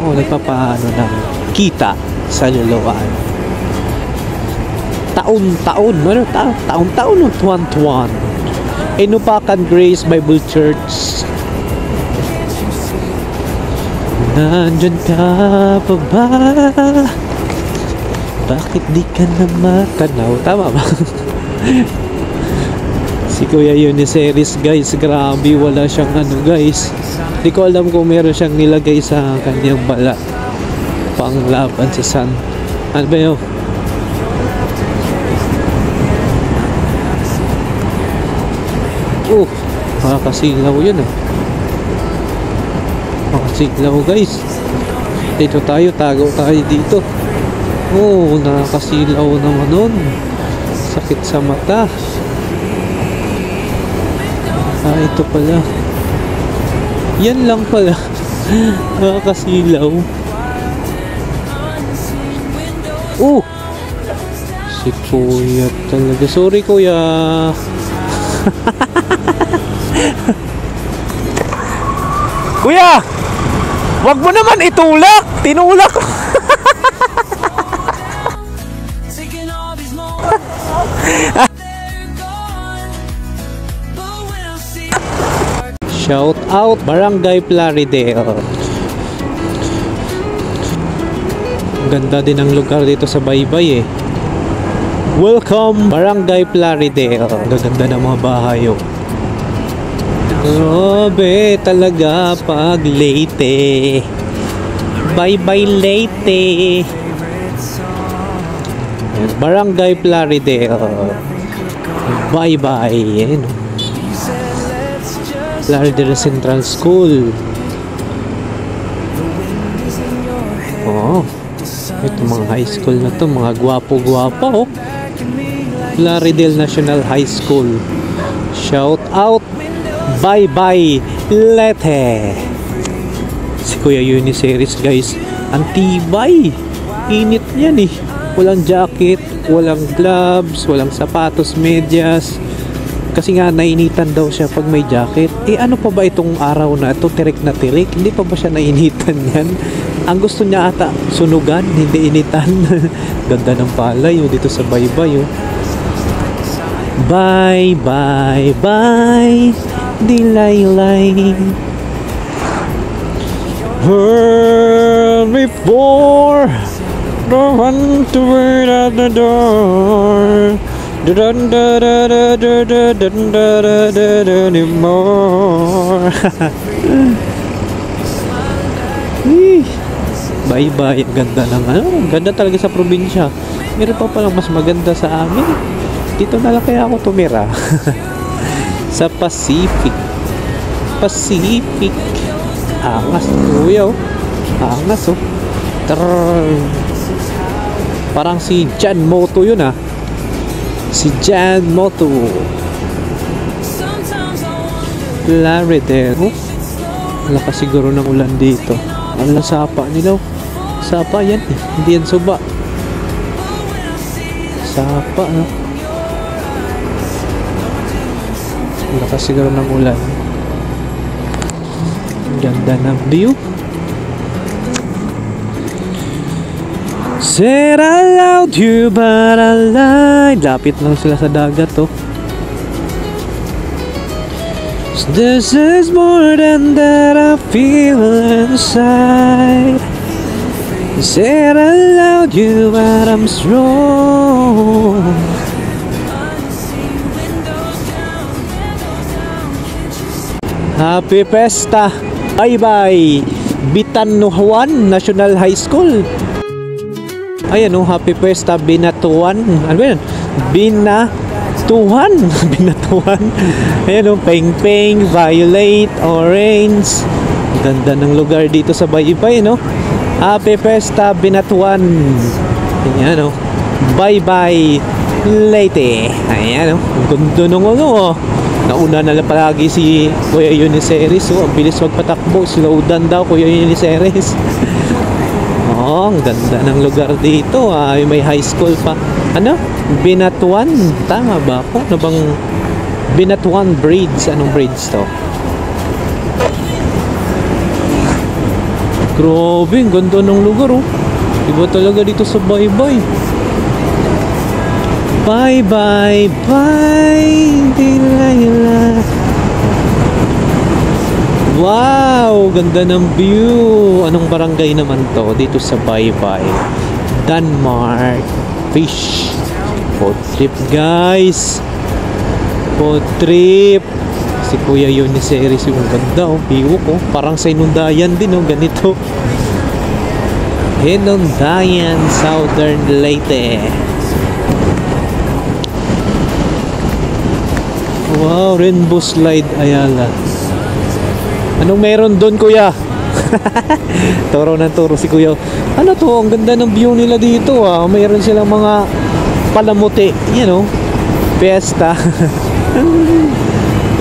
nagpapaano ng kita sa Luluan. Taon-taon, taon-taon ng tuwan-tuwan. Inupakan Grace Bible Church. Nandyan ka pa ba? Bakit di ka na matanaw? Tama ba? Si Kuya Uniceris, guys, grabe, wala siyang guys. Di ko alam kung meron siyang nilagay sa kanyang balat panglaban sa sun. Ano ba yun? Makakasilaw yun makakasilaw, guys. Dito tayo, tago tayo dito. Nakakasilaw naman nun. Sakit sa mata. Ito pala. Yan lang pala. Nakakasilaw. Si Kuya talaga. Sorry, Kuya. Kuya! Wag mo naman itulak! Tinulak ko! Shout out Barangay Plaridel. Ganda din ang lugar dito sa Baybay Welcome Barangay Plaridel. Gaganda ng mga bahay Grabe talaga pag Leyte. Bye-bye Leyte. Barangay Plaridel. Bye-bye. Plaridel Central School. Ito mga high school na to. Mga gwapo-gwapo Plaridel National High School. Shout out Bye-bye Leyte. Si Kuya Uniceris, guys, antibay. Init yan Walang jacket, walang gloves, walang sapatos, medyas. Kasi nga nainitan daw siya pag may jacket. Ano pa ba itong araw na ito? Tirik na tirik. Hindi pa ba siya nainitan yan? Ang gusto niya ata sunugan, hindi initan. Ganda ng palay dito sa Baybay Bye bye bye Dilaylay. Before the one to wait at the door. Anymore. Bye-bye. Ang ganda ng ganda talaga sa probinsya. Meron pa palang mas maganda sa amin. Dito na lang kaya ako tumira. Sa Pacific. Angas, kuya Angas Parang si Jan Moto yun Si Jan Moto. Plaridel. Lakas siguro ng ulan dito. Ang sapa nila. Sapa yan Hindi yan suba. Sapa Lakas siguro ng ulan. Ganda ng view. Said I loved you but I lied. Lapit lang sila sa dagat This is more than that I feel inside. Said I loved you but I'm strong. Happy Pesta. Bye-bye Bitanuhan National High School. Ayan Happy Pesta Binatuan. Ano ba yan? Binatuan. Ayan pink, violet, orange. Ganda ng lugar dito sa Baybay Happy Pesta Binatuan. Ayan Bye-bye Leyte. Ayan Ganda ng Nauna na lang palagi si Kuya Uniceres. So, ang bilis magpatakbo. Slow down daw, Kuya Uniceres. Oh, ang ganda ng lugar dito. May high school pa. Ano? Binatuan? Tama ba ako? Ano bang Binatuan Bridge? Anong bridge to? Grabe, ang ganda ng lugar oh. Iba talaga dito sa Baybay. Bye bye bye. Wow, ganda ng view. Anong barangay naman to dito sa Baybay? Denmark Fish. Food trip guys. Food trip. Si Kuya Uniceres yung ganda oh. View ko. Parang sa Inundayan din oh. Ganito. Inundayan, Southern Leyte. Wow, Rainbow Slide Ayala. Anong meron doon, Kuya? Turo ng turo si Kuya. Ano to? Ang ganda ng view nila dito ah. Mayroon silang mga palamuti. You know, fiesta.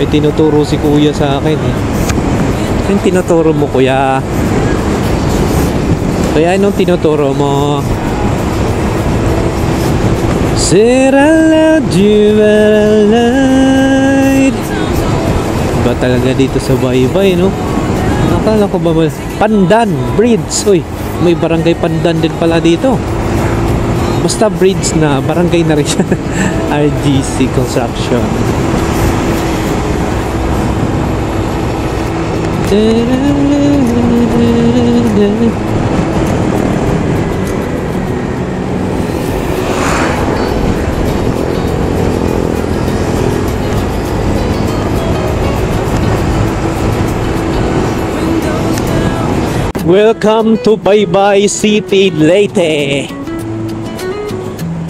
May tinuturo si Kuya sa akin eh. Yung tinuturo mo, Kuya? Kaya anong tinuturo mo? Said I loved you but I lied. Iba talaga dito sa Baybay, no? Nakala ko ba Pandan Bridge. Uy, may barangay Pandan din pala dito. Basta bridge na, barangay na rin siya. RGC Construction. Welcome to Baybay City, Leyte.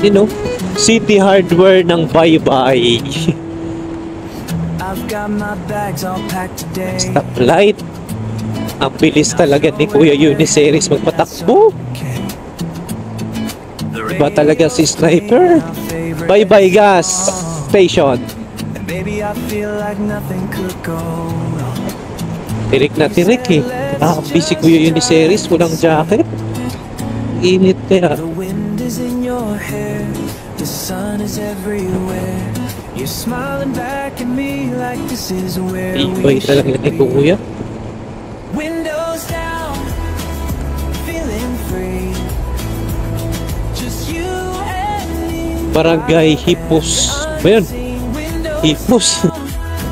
You know, City Hardware ng Baybay. I've got my bags all packed today. Stoplight. Ang bilis talaga ni Kuya Uniceres magpatakbo. Iba talaga si Sniper. Baybay Gas Station. And baby, I feel like nothing could go wrong. Tirik na tirik eh. Busy Kuya Uniceres, walang jacket. Init kaya. The wind is in your hair, the sun is everywhere. You're smiling back at me like this is where Ibay we talaga should ni be. Kuya. Windows down, feeling free. Just you and me. Barangay Hipos. Ba yun? Hipos.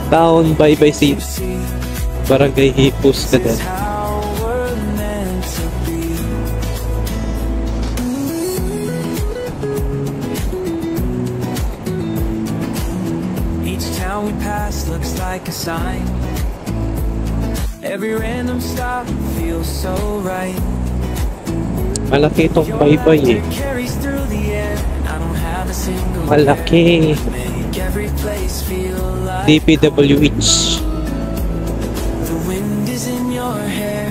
Town Baybay City. Barangay Hipos na din. How we're meant to be. Each town we pass looks like a sign. Every random stop feels so right. Malaki itong Baybay eh. Carries through the air. I don't have a single Malaki. make every place feel like DPWH. the wind is in your hair.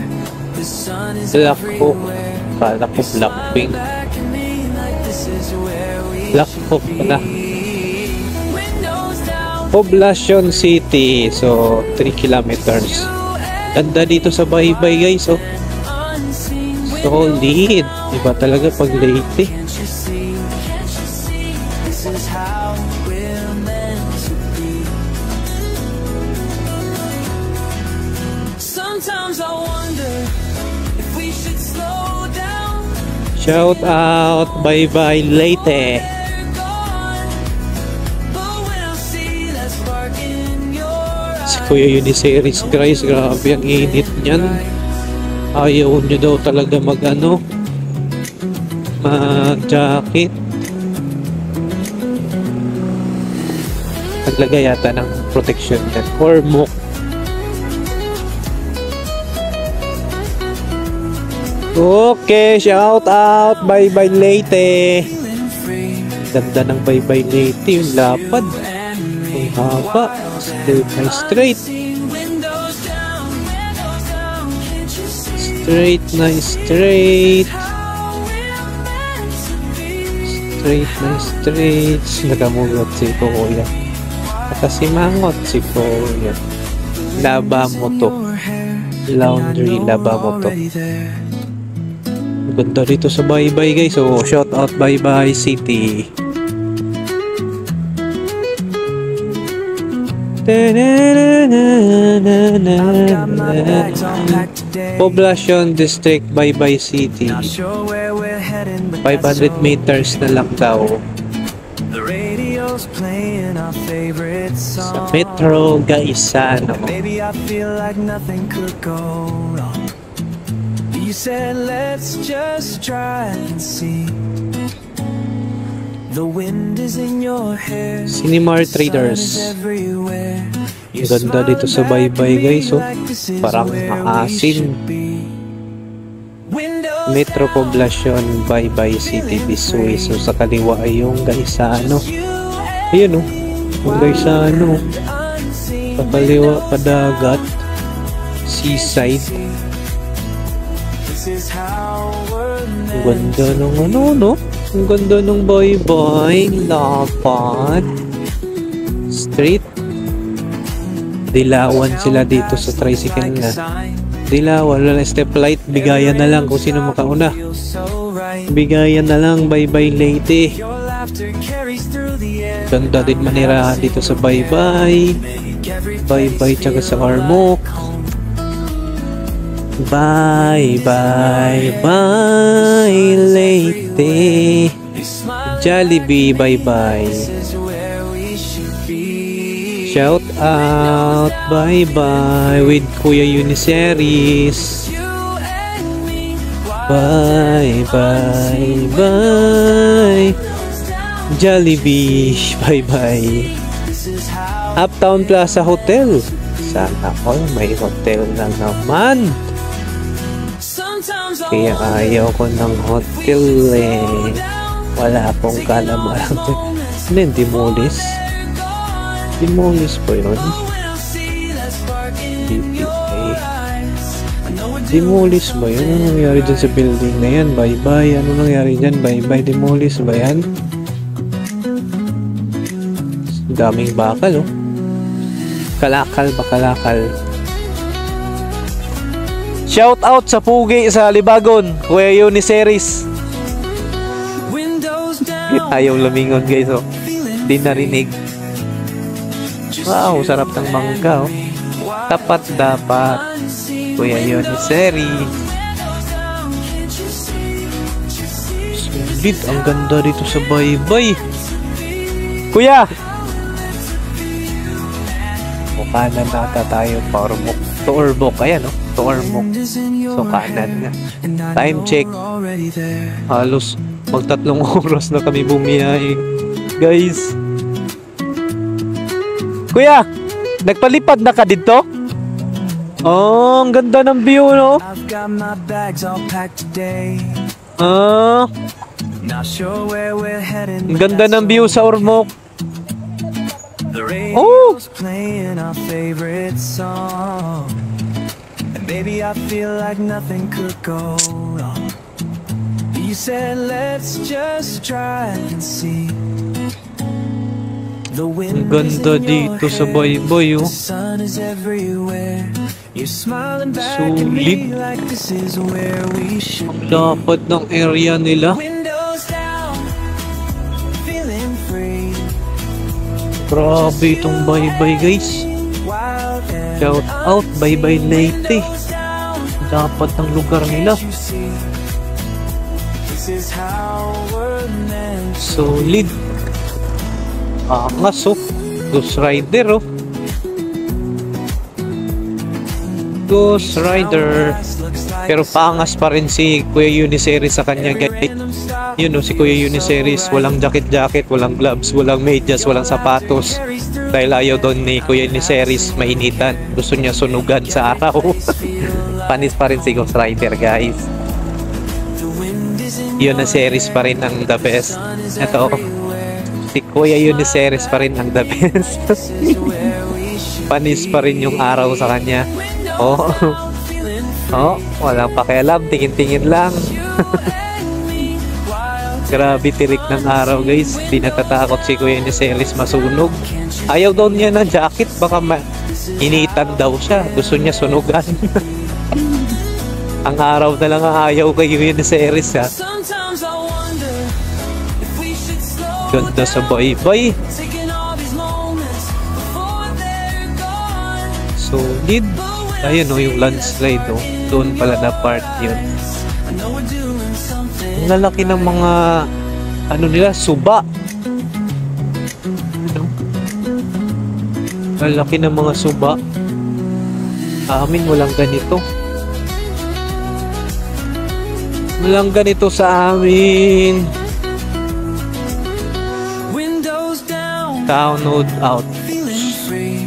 The sun is Black Hawk. everywhere. Kala ko Blackpink. Back at me like this is where we Black should Hawk be. pala. Windows down, Poblacion City. So, 3 kilometers. Ganda dito sa Baybay guys. Oh, unseen. solid. Iba talaga pag Leyte. Can't you see? This is how we're meant to be. Sometimes I wonder if we should slow down. Shout out. Baybay Leyte. We're gone. But when I see that spark in your Si eyes, Kuya Uniceres guys. Grabe ang init niyan. Ayaw nyo daw talaga mag-jacket. Naglagay yata ng protection net or mock. Okay, shout out Baybay Leyte. feeling free. Ganda ng Baybay Leyte, yung lapad. And me. Ang haba. Straight na straight. Windows down, can't you see? Straight na straight. How we're meant to be. Straight na straight. Nagamulat si Kuya. Nakasimangot si Kuya. Laba mo to. Laundry, laba mo to. Ganda dito sa Bye-Bye guys. So, shout out Bye-Bye City. Poblacion District, Bye-Bye City. 500 meters na lang daw. Sa Metro Gaisano. Baby, I feel like nothing could go wrong. You said let's just try and see. The wind is in your hair. Cinemar Traders. Ganda dito sa Bye-Bye guys. Oh. Parang maasin. Metro Poblacion, Bye-Bye City, Bisuy. So sa kaliwa ay yung Gaisano. Ayun oh. Yung Gaisano. Sa kaliwa padagat. Seaside. Ang ganda ng ano no? Ang ganda ng Bye-Bye. Lapad. Street. Dilawan sila dito sa tricycle na. Dilawan. Wala na stoplight. Bigayan na lang kung sino makauna. Bigayan na lang. Bye-Bye Leyte. Ganda din manirahan dito sa Bye-Bye. Bye-Bye tsaka sa Ormoc. Bye-Bye. Bye Leyte. Jollibee. Bye-Bye. Shout out. Bye-Bye with Kuya Uniceris. Bye-Bye. Bye. Jollibee. Bye-Bye. Uptown Plaza Hotel. Sana all may hotel na naman. Kaya ayaw ko ng hotel eh. Wala akong kalamaran. Then Demolis. Demolis po yun. DPA. Demolis ba yun? Ano nangyari dyan sa building na yan? Bye-Bye. Ano nangyari dyan? Bye-Bye Demolis ba yan? Daming bakal oh. Kalakal ba kalakal? Shout out sa Pugi sa Libagon, Kuya Uniceris. Ayaw lumingon guys oh. Di narinig. Wow, sarap ng mangga oh. Tapat dapat. Kuya Uniceris. Sulit, ang ganda dito sa Bye-Bye. Kuya! Kanan nata tayo pa Ormoc. To Ormoc, ayan o. To Ormoc. So kanan nga. Time check. Halos magtatlong oras na kami bumiyahe. Guys. Kuya! Nagpalipad na ka dito? Oh, ang ganda ng view no? Ang ganda ng view sa Ormoc. Oh! Playing our favorite song. And baby, I feel like nothing could go wrong. You said let's just try and see. The wind ganda dito sa Bye-Bye oh. Sulit. Dapat ng area nila. Grabe itong Bye-Bye guys. Shout out Bye-Bye Leyte. Dapat ng lugar nila. Solid. Angas oh. Ghost Rider oh. Ghost Rider. Pero pangas pa rin si Kuya Uniceris sa kanya guys. Yun o, si Kuya Uniceris, walang jacket-jacket, walang gloves, walang medyas, walang sapatos. Dahil ayaw doon ni Kuya Uniceris mainitan. Gusto niya sunugan sa araw. Panis pa rin si Ghost Rider guys. Uniceris pa rin ang the best. Ito, si Kuya Uniceris pa rin ang the best. Panis pa rin yung araw sa kanya. Oh. Oh, walang pakialam, tingin-tingin lang. Grabe tirik ng araw guys. Di natatakot si Kuya Uniceris masunog. Ayaw daw niya ng jacket, baka initan daw siya. Gusto niya sunugan. Ang araw na lang ang ayaw kay Uniceris, ha. Sometimes I wonder if we should slow Ganda sa baybay. taking all these moments before they're gone. Solid. Ayun o, yung landslide o. Doon pala na part yun. I know we're doing something. Ang lalaki ng mga ano nila, suba. Ang lalaki ng mga suba. Amin walang ganito. Walang ganito sa amin. Windows down, Download out. feeling free.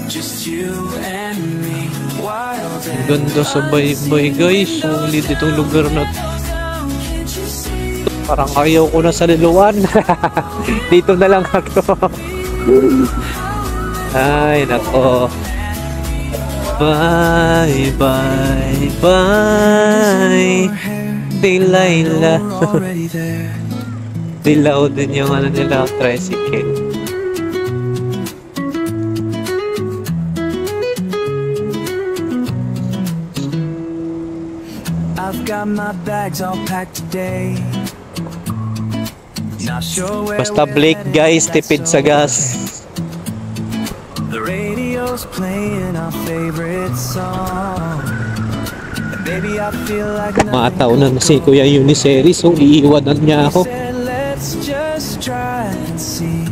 Just you and me, wild and Ganda sa baybay guys. Solid itong lugar na to. down. Can't you see? Parang ayaw ko na sa liluan. Dito na lang ako. Ay, nako. Bye, bye, bye. Delilah. You're already there. Dilaw din yung ano nila, tricycle. I've got my bags all packed today. Not sure where Basta we're Blake headed, guys, but that's tipid sa gas. The radio's playing our favorite song. And baby, I feel like Mataon na si Kuya Uniceris, so iiwanan niya ako. said, let's just try and see.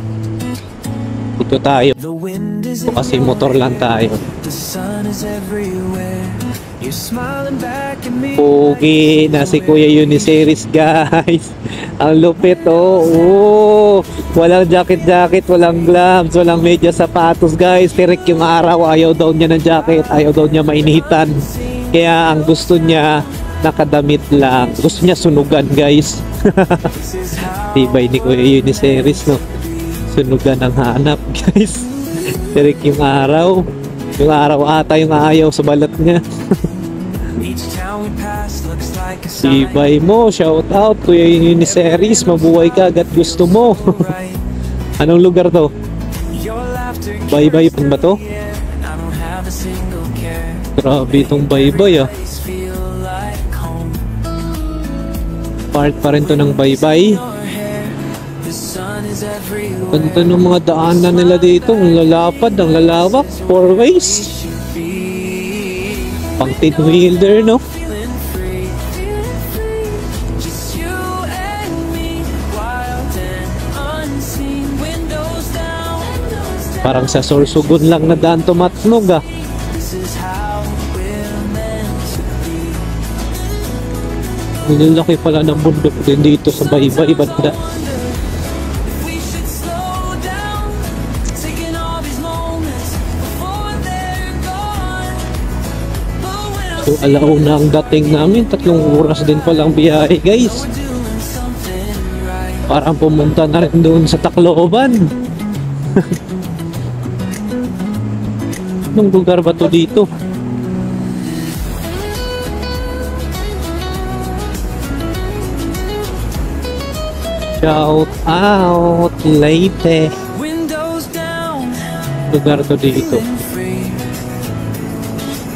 Ito tayo. The wind is in Kasi your motor lang hair. tayo. The sun is everywhere. You're smiling back at me. Pogi na si Kuya Uniceris guys. Ang lupit oh. Walang jacket, walang gloves, walang medyas, sapatos guys. Tirik yung araw, ayaw daw niya ng jacket, ayaw daw niya mainitan. Kaya ang gusto niya nakadamit lang. Gusto niya sunugan guys. This is how Tibay ni Kuya Uniceris no. Sunugan ang hanap guys. Tirik yung araw. Yung araw ata yung ayaw sa balat niya. each town we pass looks like a sign. Tibay mo, shout out Kuya Uniceris, mabuhay ka agad gusto mo. Right. Anong lugar to? Your laughter Baybay pa ba to? yeah, and I don't have a single care. Grabe itong baybay ah. Place feel like home. Part pa rin to ng baybay. Your hair, the sun is everywhere. Ganda ng mga daanan nila dito. Ang lalapad, ang lalawak. 4 ways. Should be Pang tin-wheeler no? feeling free, just you and me, wild and unseen. Windows down, Parang sa Sorsogon lang na daan tumatnog ah. this is how we're meant to be. Ang laki pala ng bundok din dito sa baybay banda. If we should slow down, taking all these moments before they're gone. But when So alauna ang dating namin. 3 oras din palang biyahe guys. we're doing something right, Parang pumunta na rin doon sa Tacloban. Anong lugar ba to dito? Shout out Leyte. windows down, Lugar to dito. feeling free,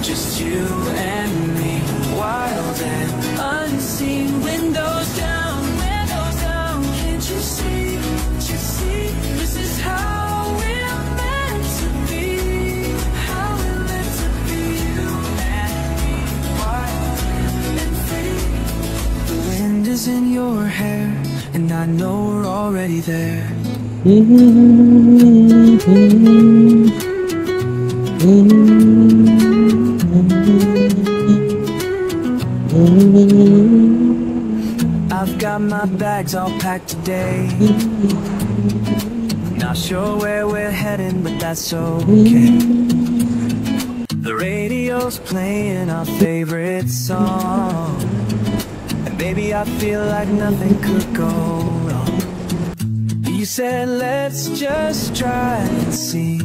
just you and me, wild and unseen. Windows down, can't you see, this is how we're meant to be, how we're meant to be, you and me, wild and free. The wind is in your hair, and I know we're already there. I've got my bags all packed today. Not sure where we're heading, but that's okay. The radio's playing our favorite song, and baby, I feel like nothing could go wrong. You said let's just try and see.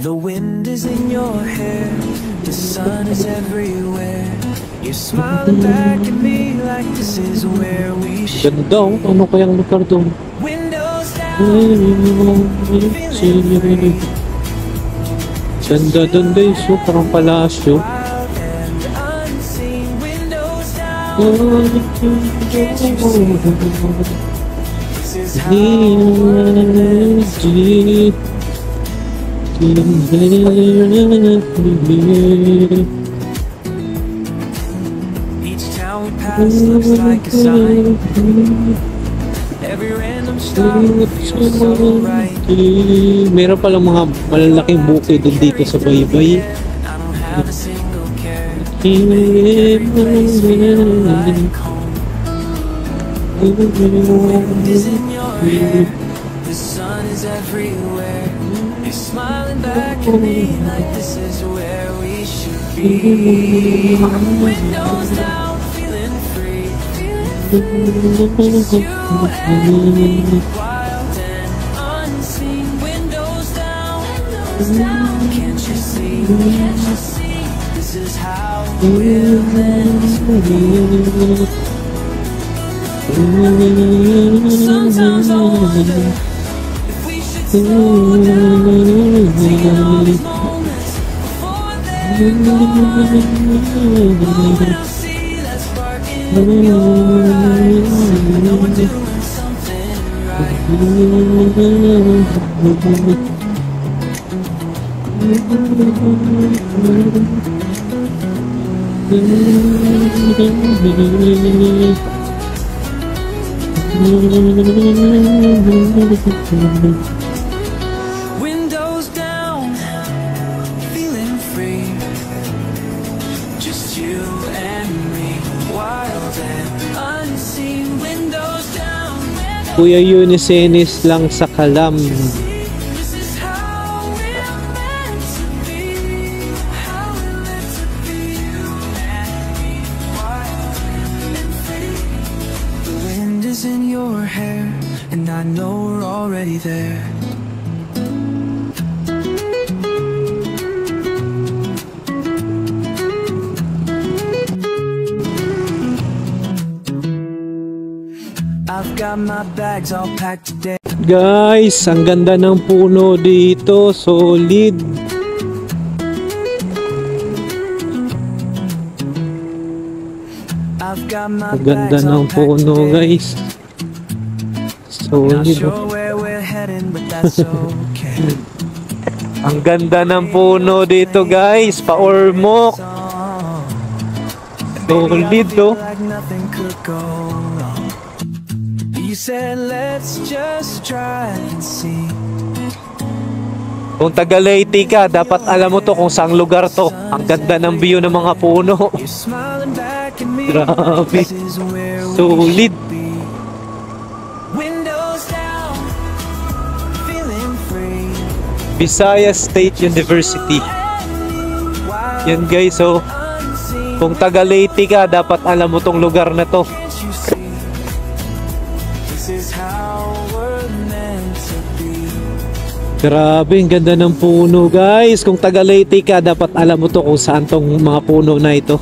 The wind is in your hair, the sun is everywhere. You're smiling back at me like this is where we should. Ganda oh. Ano kayang lugar doon? Windows down, Ganda doon guys, oh, parang palasyo. Wild and unseen, windows down. This is how each town we pass looks like a sign. Every random stop feels so right. Meron palang mga malalaking bukid doon dito sa baybay. I don't have a single care. Every place feels like home. The wind is in your hair. The sun is everywhere. You're smiling back at me like this is where we should be. Windows down, feeling free. Just you and me. Wild and unseen. Windows down. Can't you see? This is how we're meant to be. Sometimes I wonder if we should slow down, take all these moments before they're gone. But when I see that spark in your eyes, I know we're doing something right. Windows down, feeling free. Just you and me, wild and unseen. Windows down, Kuya Unicenis lang sa Kalam. this is how we're meant to be. How we're meant to be. You and me, wild and free. The wind is in your hair, and I know we're already there. I've got my bags all packed today. Guys, ang ganda ng puno dito, solid. I've got my Ang ganda bags all ng packed puno, today. guys. Not Solid. sure where we're heading, but that's okay. Ang ganda ng puno dito, guys. Pa-ormok. Solid, oh. Like nothing could go wrong. You said let's just try and see. Kung taga Leyte ka, dapat alam mo to kung saang lugar to. Ang ganda ng view ng mga puno. You're smiling back at me. Grabe. This is where we Solid. should be. Windows down, feeling free. Visayas State University. Wild Yan guys, oh. unseen. Kung taga Leyte ka, dapat alam mo tong lugar na to. Can't you see? This is how we're meant to be. Grabe, ang ganda ng puno, guys. Kung taga Leyte ka, dapat alam mo to kung saan tong mga puno na ito.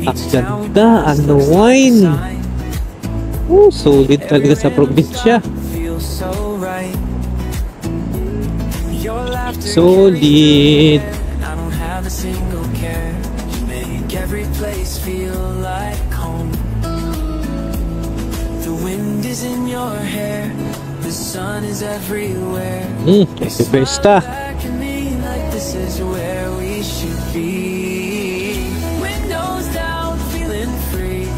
Ang ganda, ano wine. Solid talaga sa probinsya. Feels so right. Your laughter Solid. I don't have a single care. You make every place feel like home. The wind is in your hair. The sun is everywhere. Kasi besta. Back at me like this is where we should be. Windows down, feeling free.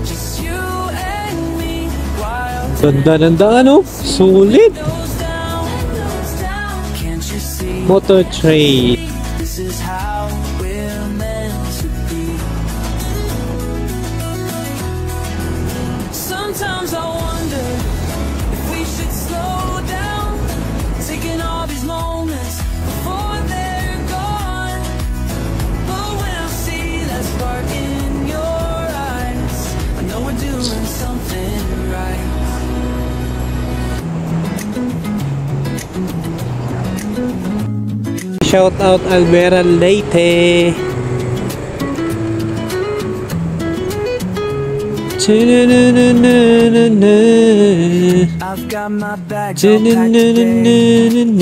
Just you and me. Wild Ganda ng daan, oh. Solid. windows down. Can't you see? Motor trade. This is how we're meant to be. Sometimes I wonder if we should slow down, taking all these moments before they're gone. But when I see that spark in your eyes, I know we're doing something right. Shout out Alvera Leyte. I've got my bags all packed today.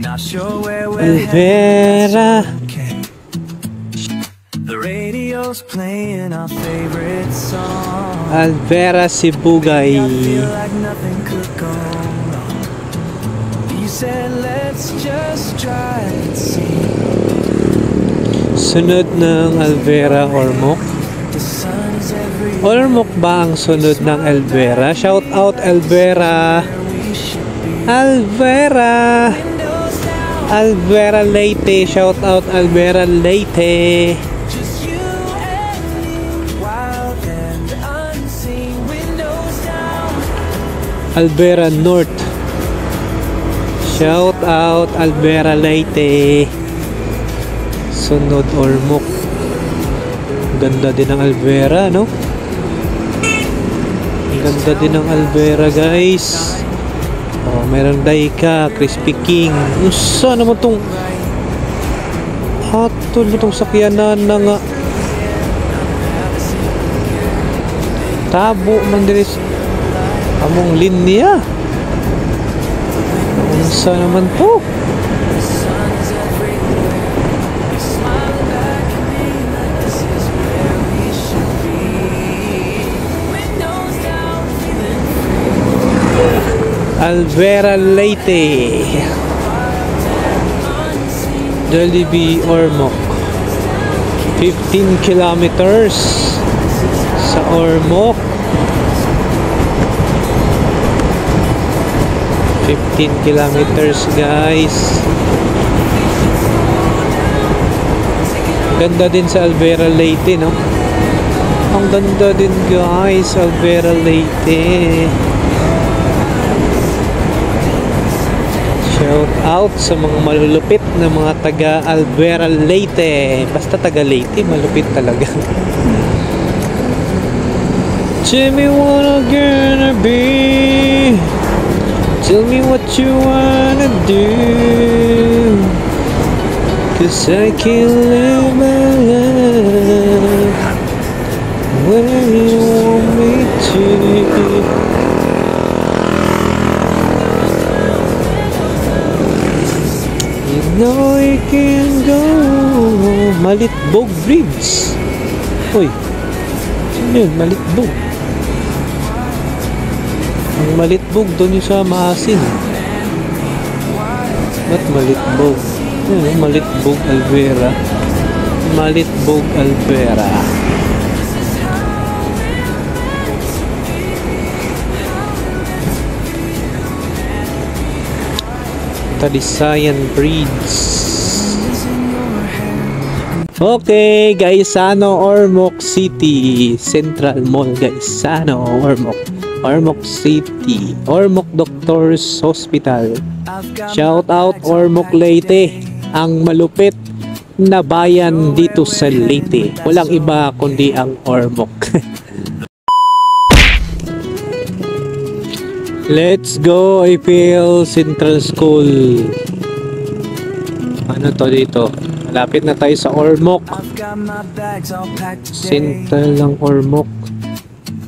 Not sure where we're headed, but that's okay. The radio's playing our favorite song. Alvera Sibugay. I feel like nothing could go wrong. You said let's just try and see. Sunod ng Alvera Ormoc. The sun is everywhere Ormoc ba ang sunod ng Alvera? Shout out Alvera. we should be. Alvera. Windows down, Alvera Leyte. Shout out Alvera Leyte. just you and me. Wild and unseen. Windows down. Alvera North. Shout out Alvera Leyte. Sunod Ormoc. Ganda din ng Alvera, no? Ganda din ng Alvera, guys. Oh, meron Daika, Crispy King. Saan naman tong hatol mo tong sakyanan na nga tabo man din among linya. Saan naman to? The sun is everywhere. You smile back at me like this is where we should be. Windows down, feeling Alvera Leyte. Jollibee Ormoc. 15 kilometers sa Ormoc. 15 kilometers, guys. Ganda din sa Alvera Leyte, no? Ang ganda din, guys, Alvera Leyte. Shout out sa mga malulupit na mga taga Alvera Leyte. Basta taga Leyte, malupit talaga. Tell me what I'm gonna be. Tell me what you wanna do. 'Cause I can't live my life where you want me to. You know you can go. Malitbog Bridge. Uy, sino yun? Malitbog. Ang Malitbog doon yung sa Maasin. Ba't Malitbog? Ayun, Malitbog Alvera. Malitbog Alvera. Talisayan Bridge. Okay guys, Sano Ormoc City Central Mall, guys. Sano Ormoc City, Ormoc Doctors Hospital. Shout out Ormoc Leyte, ang malupit na bayan dito sa Leyte. Walang iba kundi ang Ormoc. Let's go, IPL Central School. Ano to dito? Malapit na tayo sa Ormoc. I've got my bags all packed today. Central ng Ormoc.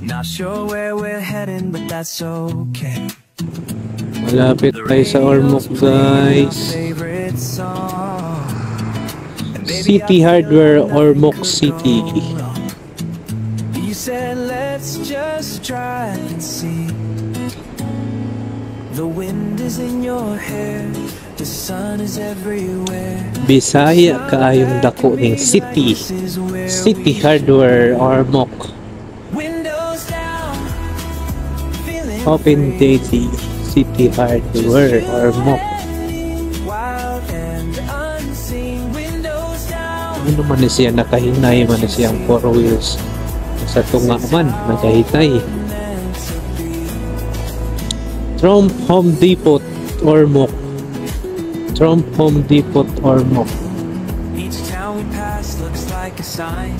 Not sure where we're heading, but that's okay. Malapit tayo sa Ormoc, guys. Favorite song. And baby, City I feel Hardware, like Ormoc nothing could City. go wrong. You said let's just try and see. The wind is in your hair, the sun is everywhere. Bisaya kaayong dako ning City. City Hardware, Ormoc. Windows down, feeling Open free. Daily. City Hardware, Ormoc. Wild and unseen. Windows down. Ano man na siya, nakahinay man na siyang 4 wheels. Sa tunga man, nakahinay. Trump Home Depot, Ormoc. Trump Home Depot, Ormoc. Each town we pass looks like a sign.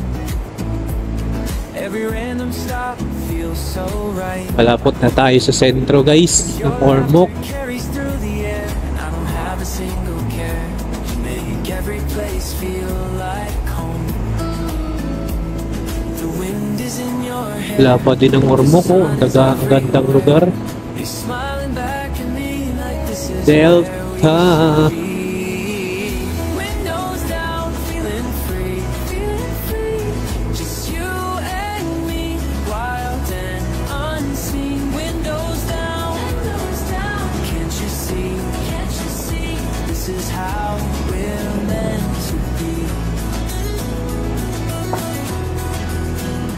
Every random stop feels so right. Malapot na tayo sa sentro, guys, ng Ormoc. Carries through the air, and I don't have a single care. You make every place feel like home. The wind is in your hair. Wala pa din ang Ormoc, oh. Ang gandang lugar. You're smiling back at me like this is Delta. where we windows down, feeling free, just you and me, wild and unseen. Windows down, can't you see, this is how we're meant to be.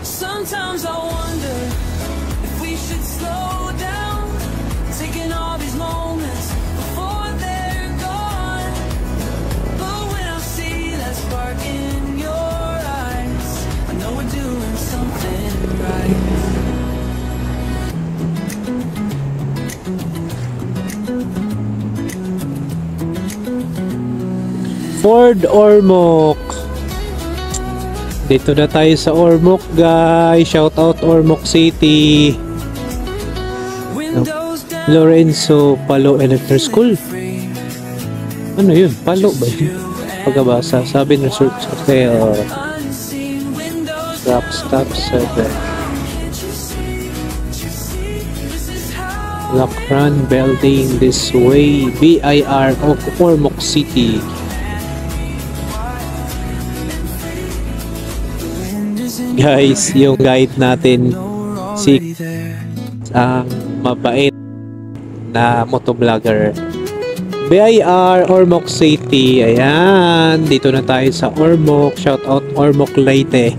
Sometimes I wonder if we should slow down, taking all these moments before they're gone. But when I see that spark in your eyes, I know we're doing something right. Ford Ormoc. Dito na tayo sa Ormoc, guys. Shout out Ormoc City. Windows down, Lorenzo Palo Electric School. Ano yun? Palo ba yun? Pagkabasa, sabi na search hotel. unseen. Windows Stop 7. can't you see, this is how Lacran Building this way. BIR of Ormoc City. Guys, yung guide natin si ang mabait na motovlogger. BIR Ormoc City. Ayan, dito na tayo sa Ormoc. Shout out Ormoc Leyte.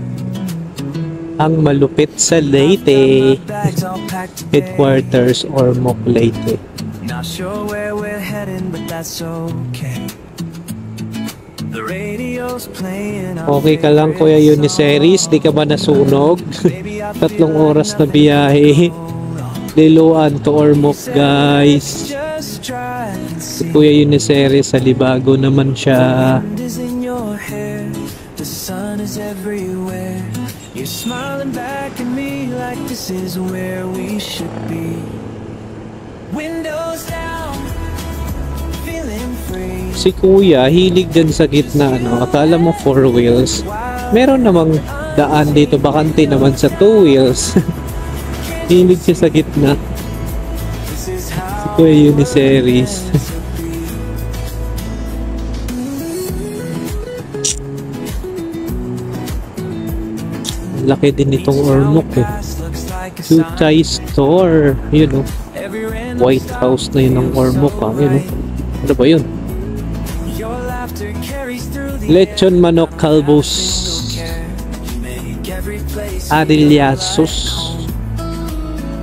Ang malupit sa Leyte. Headquarters Ormoc Leyte. Not sure where we're heading, but that's okay. The radio's playing our Okay ka lang Kuya Uniceris? Di ka ba nasunog? 3 oras na biyahe. Liluan to Ormoc, guys. Just try and Si see. Kuya Uniceris sa Libago naman siya. Wind is in your hair, the sun is everywhere. You're smiling back at me like this is where we should be. Windows down, feeling free. Si Kuya, hilig dyan sa gitna, ano. Akala mo 4 wheels. Meron namang daan dito, bakante naman sa 2 wheels. Hilig siya sa gitna. This is Si how Kuya Uniceris. Laki din itong Ormoc, eh. Chuchay Store. Yun, oh. White House na yun ng Ormoc, ah. Yun, oh. Ano ba yun? Lechon Manok Calbos. Adiliasos.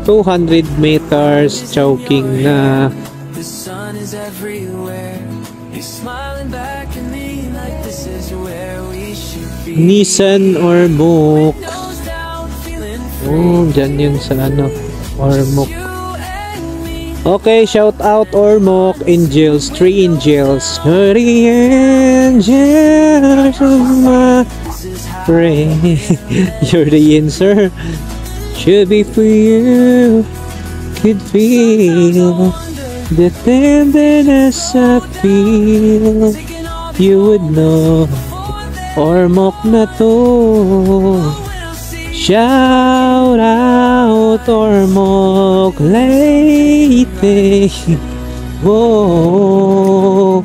200 meters. Chowking na. The sun is everywhere. You're smiling back at me like this is where we should be. Nissan Ormoc. Windows down, feeling Oh, dyan yun sa ano. Ormoc. you and me. Okay, shout out Ormoc. Angels. 3 angels. 30 angels of my This is how pray. You're the answer. Should be for you. Could feel the tenderness I feel. taking all You would know. Ormoc na to. when I see Shout out Ormoc Leyte. Whoa.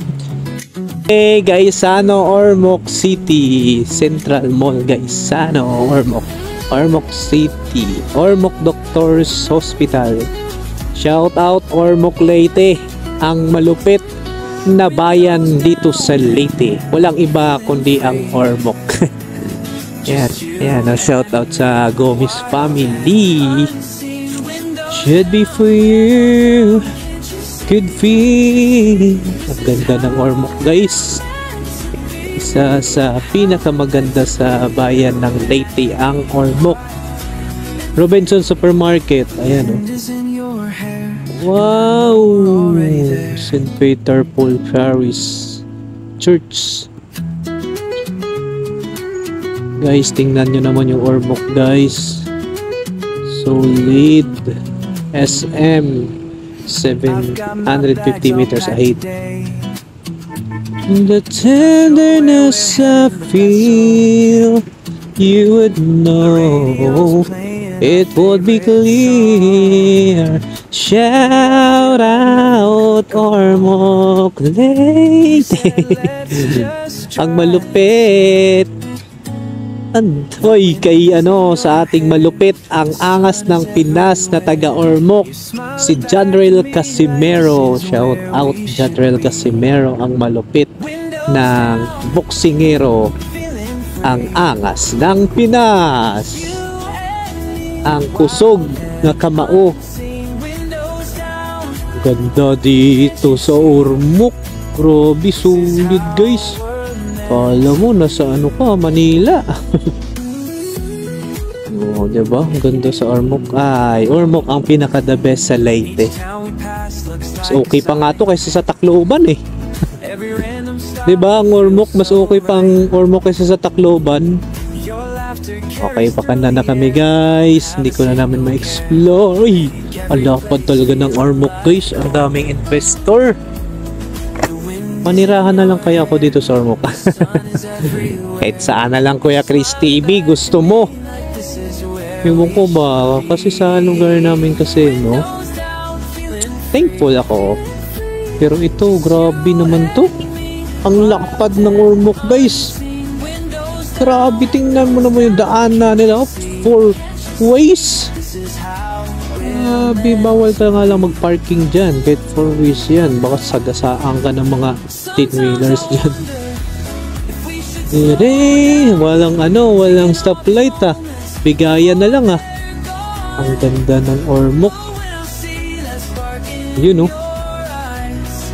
Hey guys, Sano Ormoc City. Central Mall guys. Sano Ormoc. Ormoc City. Ormoc Doctors Hospital. Shout out Ormoc Leyte. Ang malupit na bayan dito sa Leyte. Walang iba kundi ang Ormoc. Yan, yan. Shout out sa Gomez family. Should be for you. Could feel. Ang ganda ng Ormoc guys. Isa sa pinakamaganda sa bayan ng Leyte ang Ormoc. Robinson Supermarket. Ayan o. wind is in your hair. Wow! St. Peter Paul Parish Church. Guys, tingnan nyo naman yung Ormoc guys. Solid. SM 750 meters ahead. The tenderness I feel. you would know it would be clear. Shout out Ormoc Leyte. Ang malupit. Hoy, kay sa ating malupit, ang angas ng Pinas na taga Ormoc, si Janrel Casimero. Shout out Janrel Casimero, ang malupit ng boksingero. Ang angas ng Pinas, ang kusog na kamao. Ganda dito sa Ormoc. Grabe, sulit guys. Kala mo nasa Manila. Oh, diba? Ang ganda sa Ormoc. Ay, Ormoc ang pinaka the best sa Leyte. Mas okay pa nga to kaysa sa Tacloban eh. Diba? Ang Ormoc, mas okay pa ang Ormoc kaysa sa Tacloban. Okay, pakanda na kami guys. Hindi ko na namin ma-explore. Uy, alapad talaga ng Ormoc guys. Ang daming investor. Manirahan na lang kaya ako dito sa Ormoc. Kahit saan na lang Kuya Chris TV gusto mo. Ewan ko ba, kasi sa lugar namin kasi, no? Thankful ako. Pero ito, grabe naman to. Ang lakad ng Ormoc guys. Grabe, tingnan mo naman yung daan na nila. 4 ways. Grabe, bawal ka nga lang mag-parking dyan. Kahit 4 ways yan. Baka sagasaan ka ng mga 10-wheelers dyan. Walang stoplight ah. Bigayan na lang ah. Ang ganda ng Ormoc. Yun oh.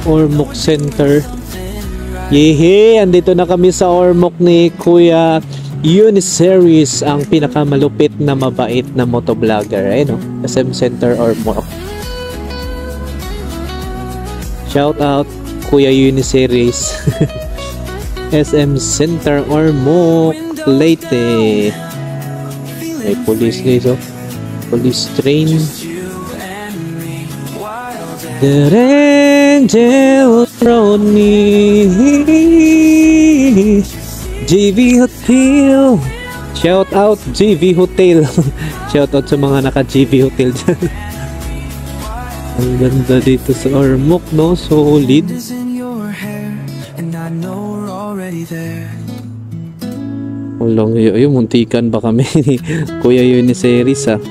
Ormoc Center. Yehe! Andito na kami sa Ormoc ni Kuya Uniseries, ang pinakamalupit na mabait na motovlogger. Ayun o, SM Center Ormoc. Shout out Kuya Uniseries. SM Center Ormoc Leyte. May police guys oh. Police train. The angel brought me JV Hotel. Shout out JV Hotel. Shout out sa mga naka JV Hotel dyan. Ang ganda dito sa Ormoc, no? Solid. Walang yun, muntikan ba kami ni Kuya Uniseries ah.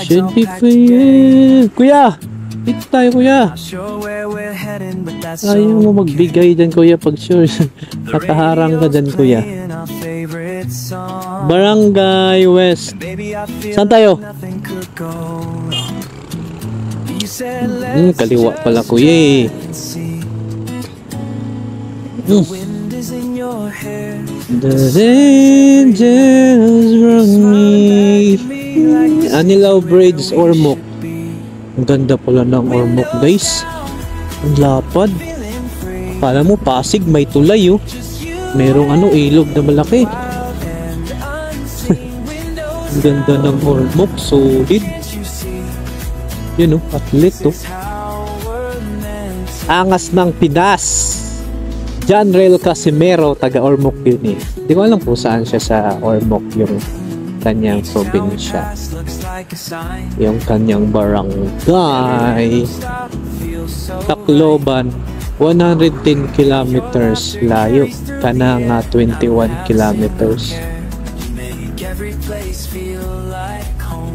Should be free. Kuya! Dito tayo kuya! Ayaw mo magbigay dyan kuya pag sure. Nakaharang ka dyan kuya. Barangay West. Saan tayo? Kaliwa pala kuya eh. The angels brought me Anilaw Bridge, Ormoc. Ang ganda pala ng Ormoc guys. Ang lapad. Akala mo Pasig may tulay oh. Merong ilog na malaki. Ang ganda ng Ormoc, solid. Yun oh, atlet oh. Angas ng Pinas. Janrel Casimero, taga Ormoc yun eh. Di ko alam kung saan siya sa Ormoc yung kanyang probinsya. Yung kanyang barangay. Tacloban, 110 kilometers layo. Kana nga 21 kilometers.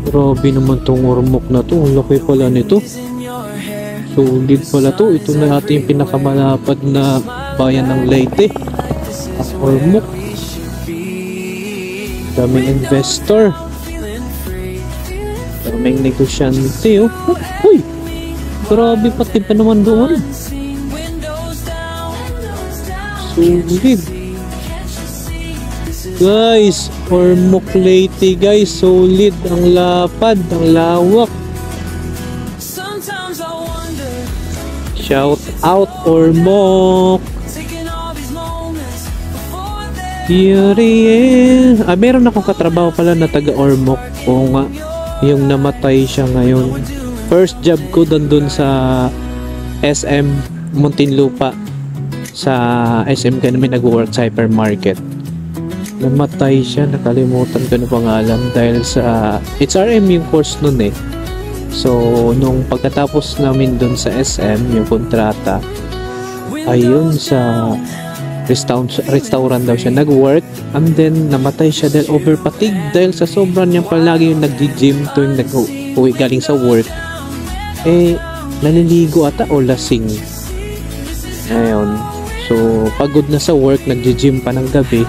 Grabe naman tong Ormoc na to. Ang laki pala nito. Solid pala to. Ito na ating pinakamalapad na bayan ng Leyte. Ormoc. Daming investor. Daming negosyante oh. Uy! Grabe pati pa naman doon. Solid. Guys, Ormoc Leyte guys. Solid. Ang lapad. Ang lawak. Shout out Ormoc. Meron akong katrabaho pala na taga Ormoc. Oo nga, yung namatay siya ngayon. First job ko dun sa SM Muntinlupa. Sa SM ka namin nag-work sa hypermarket. Namatay siya, nakalimutan ko na pangalan dahil sa HRM yung course nun eh. So, nung pagkatapos namin dun sa SM, yung kontrata, ayun sa restaurant daw siya nag-work, and then namatay siya dahil overfatigue dahil sa sobrang niya palagi yung nag-gym tuwing nag-uwi galing sa work. Naliligo ata o lasing. Ayun. So, pagod na sa work, nag-gym pa ng gabi.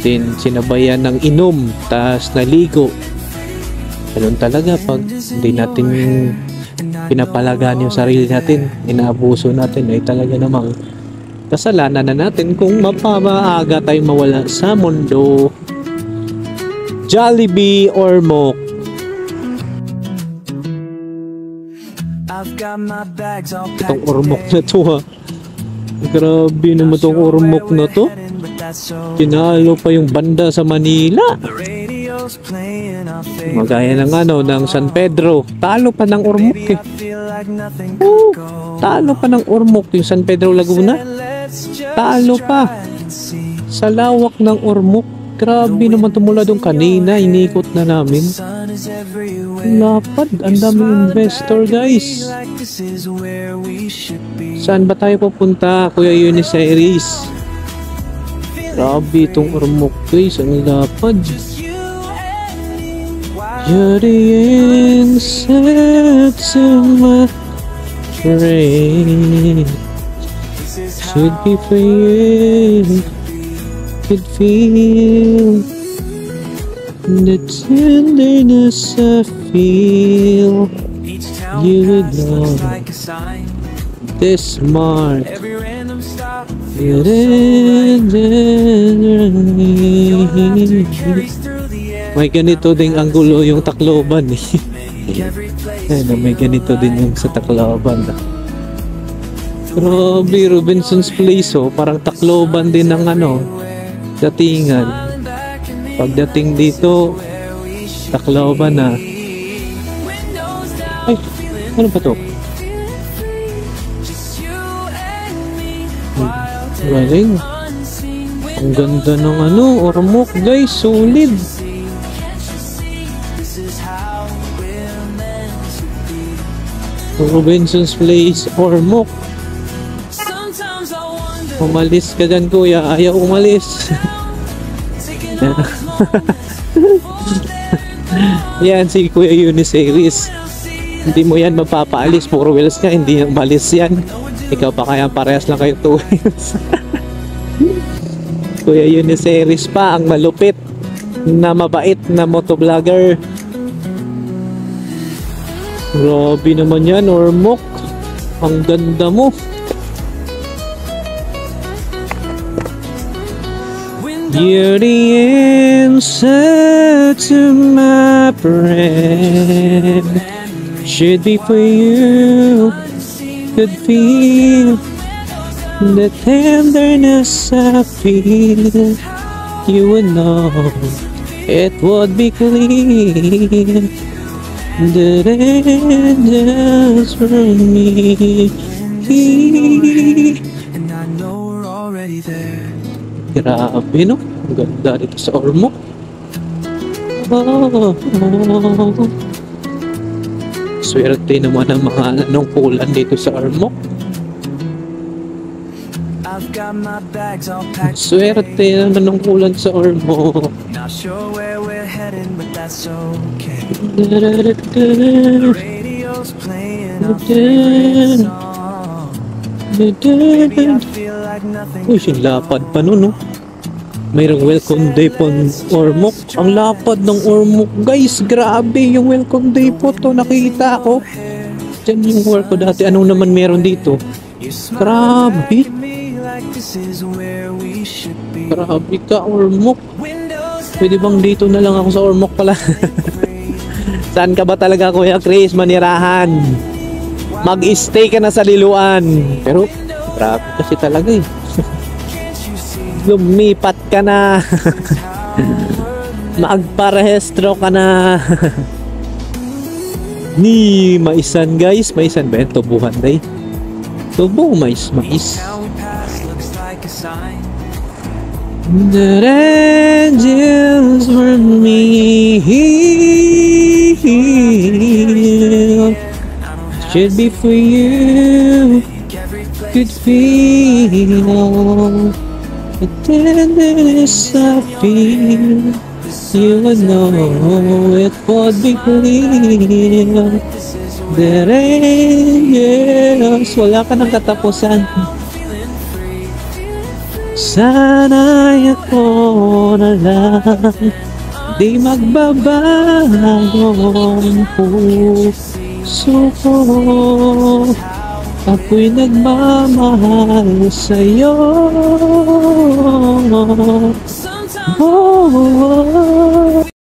Then, sinabayan ng inom, tas naligo. Ganun talaga pag hindi natin pinapalagaan yung sarili natin, inaabuso natin, ay talaga namang kasalanan na natin kung mapamaaga tayong mawala sa mundo. Jollibee or Mok? Itong ormok na to ha. Grabe naman itong ormok na to. Tinalo pa yung banda sa Manila. Magaya ng ng San Pedro. Talo pa ng ormok eh. Talo pa ng ormok yung San Pedro Laguna. Talo pa. Sa lawak ng ormok. Grabe naman tumula doon kanina. Inikot na namin. Lapad. Ang daming investor guys. Saan ba tayo pupunta, Kuya Eunice Iris? Grabe itong ormok guys. Ang lapad. You're the answer to my prayer. Should be for you. Could feel the tenderness I feel. You would know this mark. May ganito ding anggulo yung Tacloban eh. May ganito din yung sa Tacloban. Grabe, Robinson's Place oh. Parang Tacloban din ng datingan. Pagdating dito, Tacloban na. Ay, ano ba to? Galing. Ang ganda ng ormok guys, solid. Robinson's Place, ormok. Umalis ka dyan kuya, ayaw umalis. Yan si Kuya Eunice Iris. Hindi mo yan mapapaalis, puro wheels ka, hindi umalis yan. Ikaw pa kaya parehas lang kayo 2 wheels. Kuya Eunice Iris pa ang malupit na mabait na motovlogger. Grabe naman yan, ormok. Ang ganda mo. You're the answer to my prayer. Should be for you. Could feel the tenderness I feel. You would know it would be clear. The angels from me. And I know we're already there. Grabe no? Ang ganda dito sa ormok. Swerte naman ang mga nungkulan dito sa ormok. Swerte naman nungkulan sa ormok. Not sure where we're heading, but that's okay. Radio's playing our favorite song. Maybe I feel like nothing. Uy, lapad pa nun, no? Mayroong welcome day po ng ormok. Ang lapad ng ormok, guys. Grabe yung welcome day po to. Nakita ko. Diyan yung work ko dati. Anong naman meron dito? Grabe. Grabe ka, ormok. Pwede bang dito na lang ako sa ormok pala? Saan ka ba talaga, Kuya Chris? Manirahan. Mag-stay ka na sa Liloan. Pero, grabe kasi talaga eh. Lumipat ka na. Magparehistro ka na. Ni maisan guys, maisan ba yan? Tubuhan day. Tubo, mais. Now we pass looks like a sign. The angels were me. Should be for you. Could feel the tenderness I feel. You would know it would be clear. The angels, wala ka ng katapusan. Sana'y ako na lang, di magbabago ang puso ko. Ako'y nagmamahal sa'yo. Oh, oh, oh.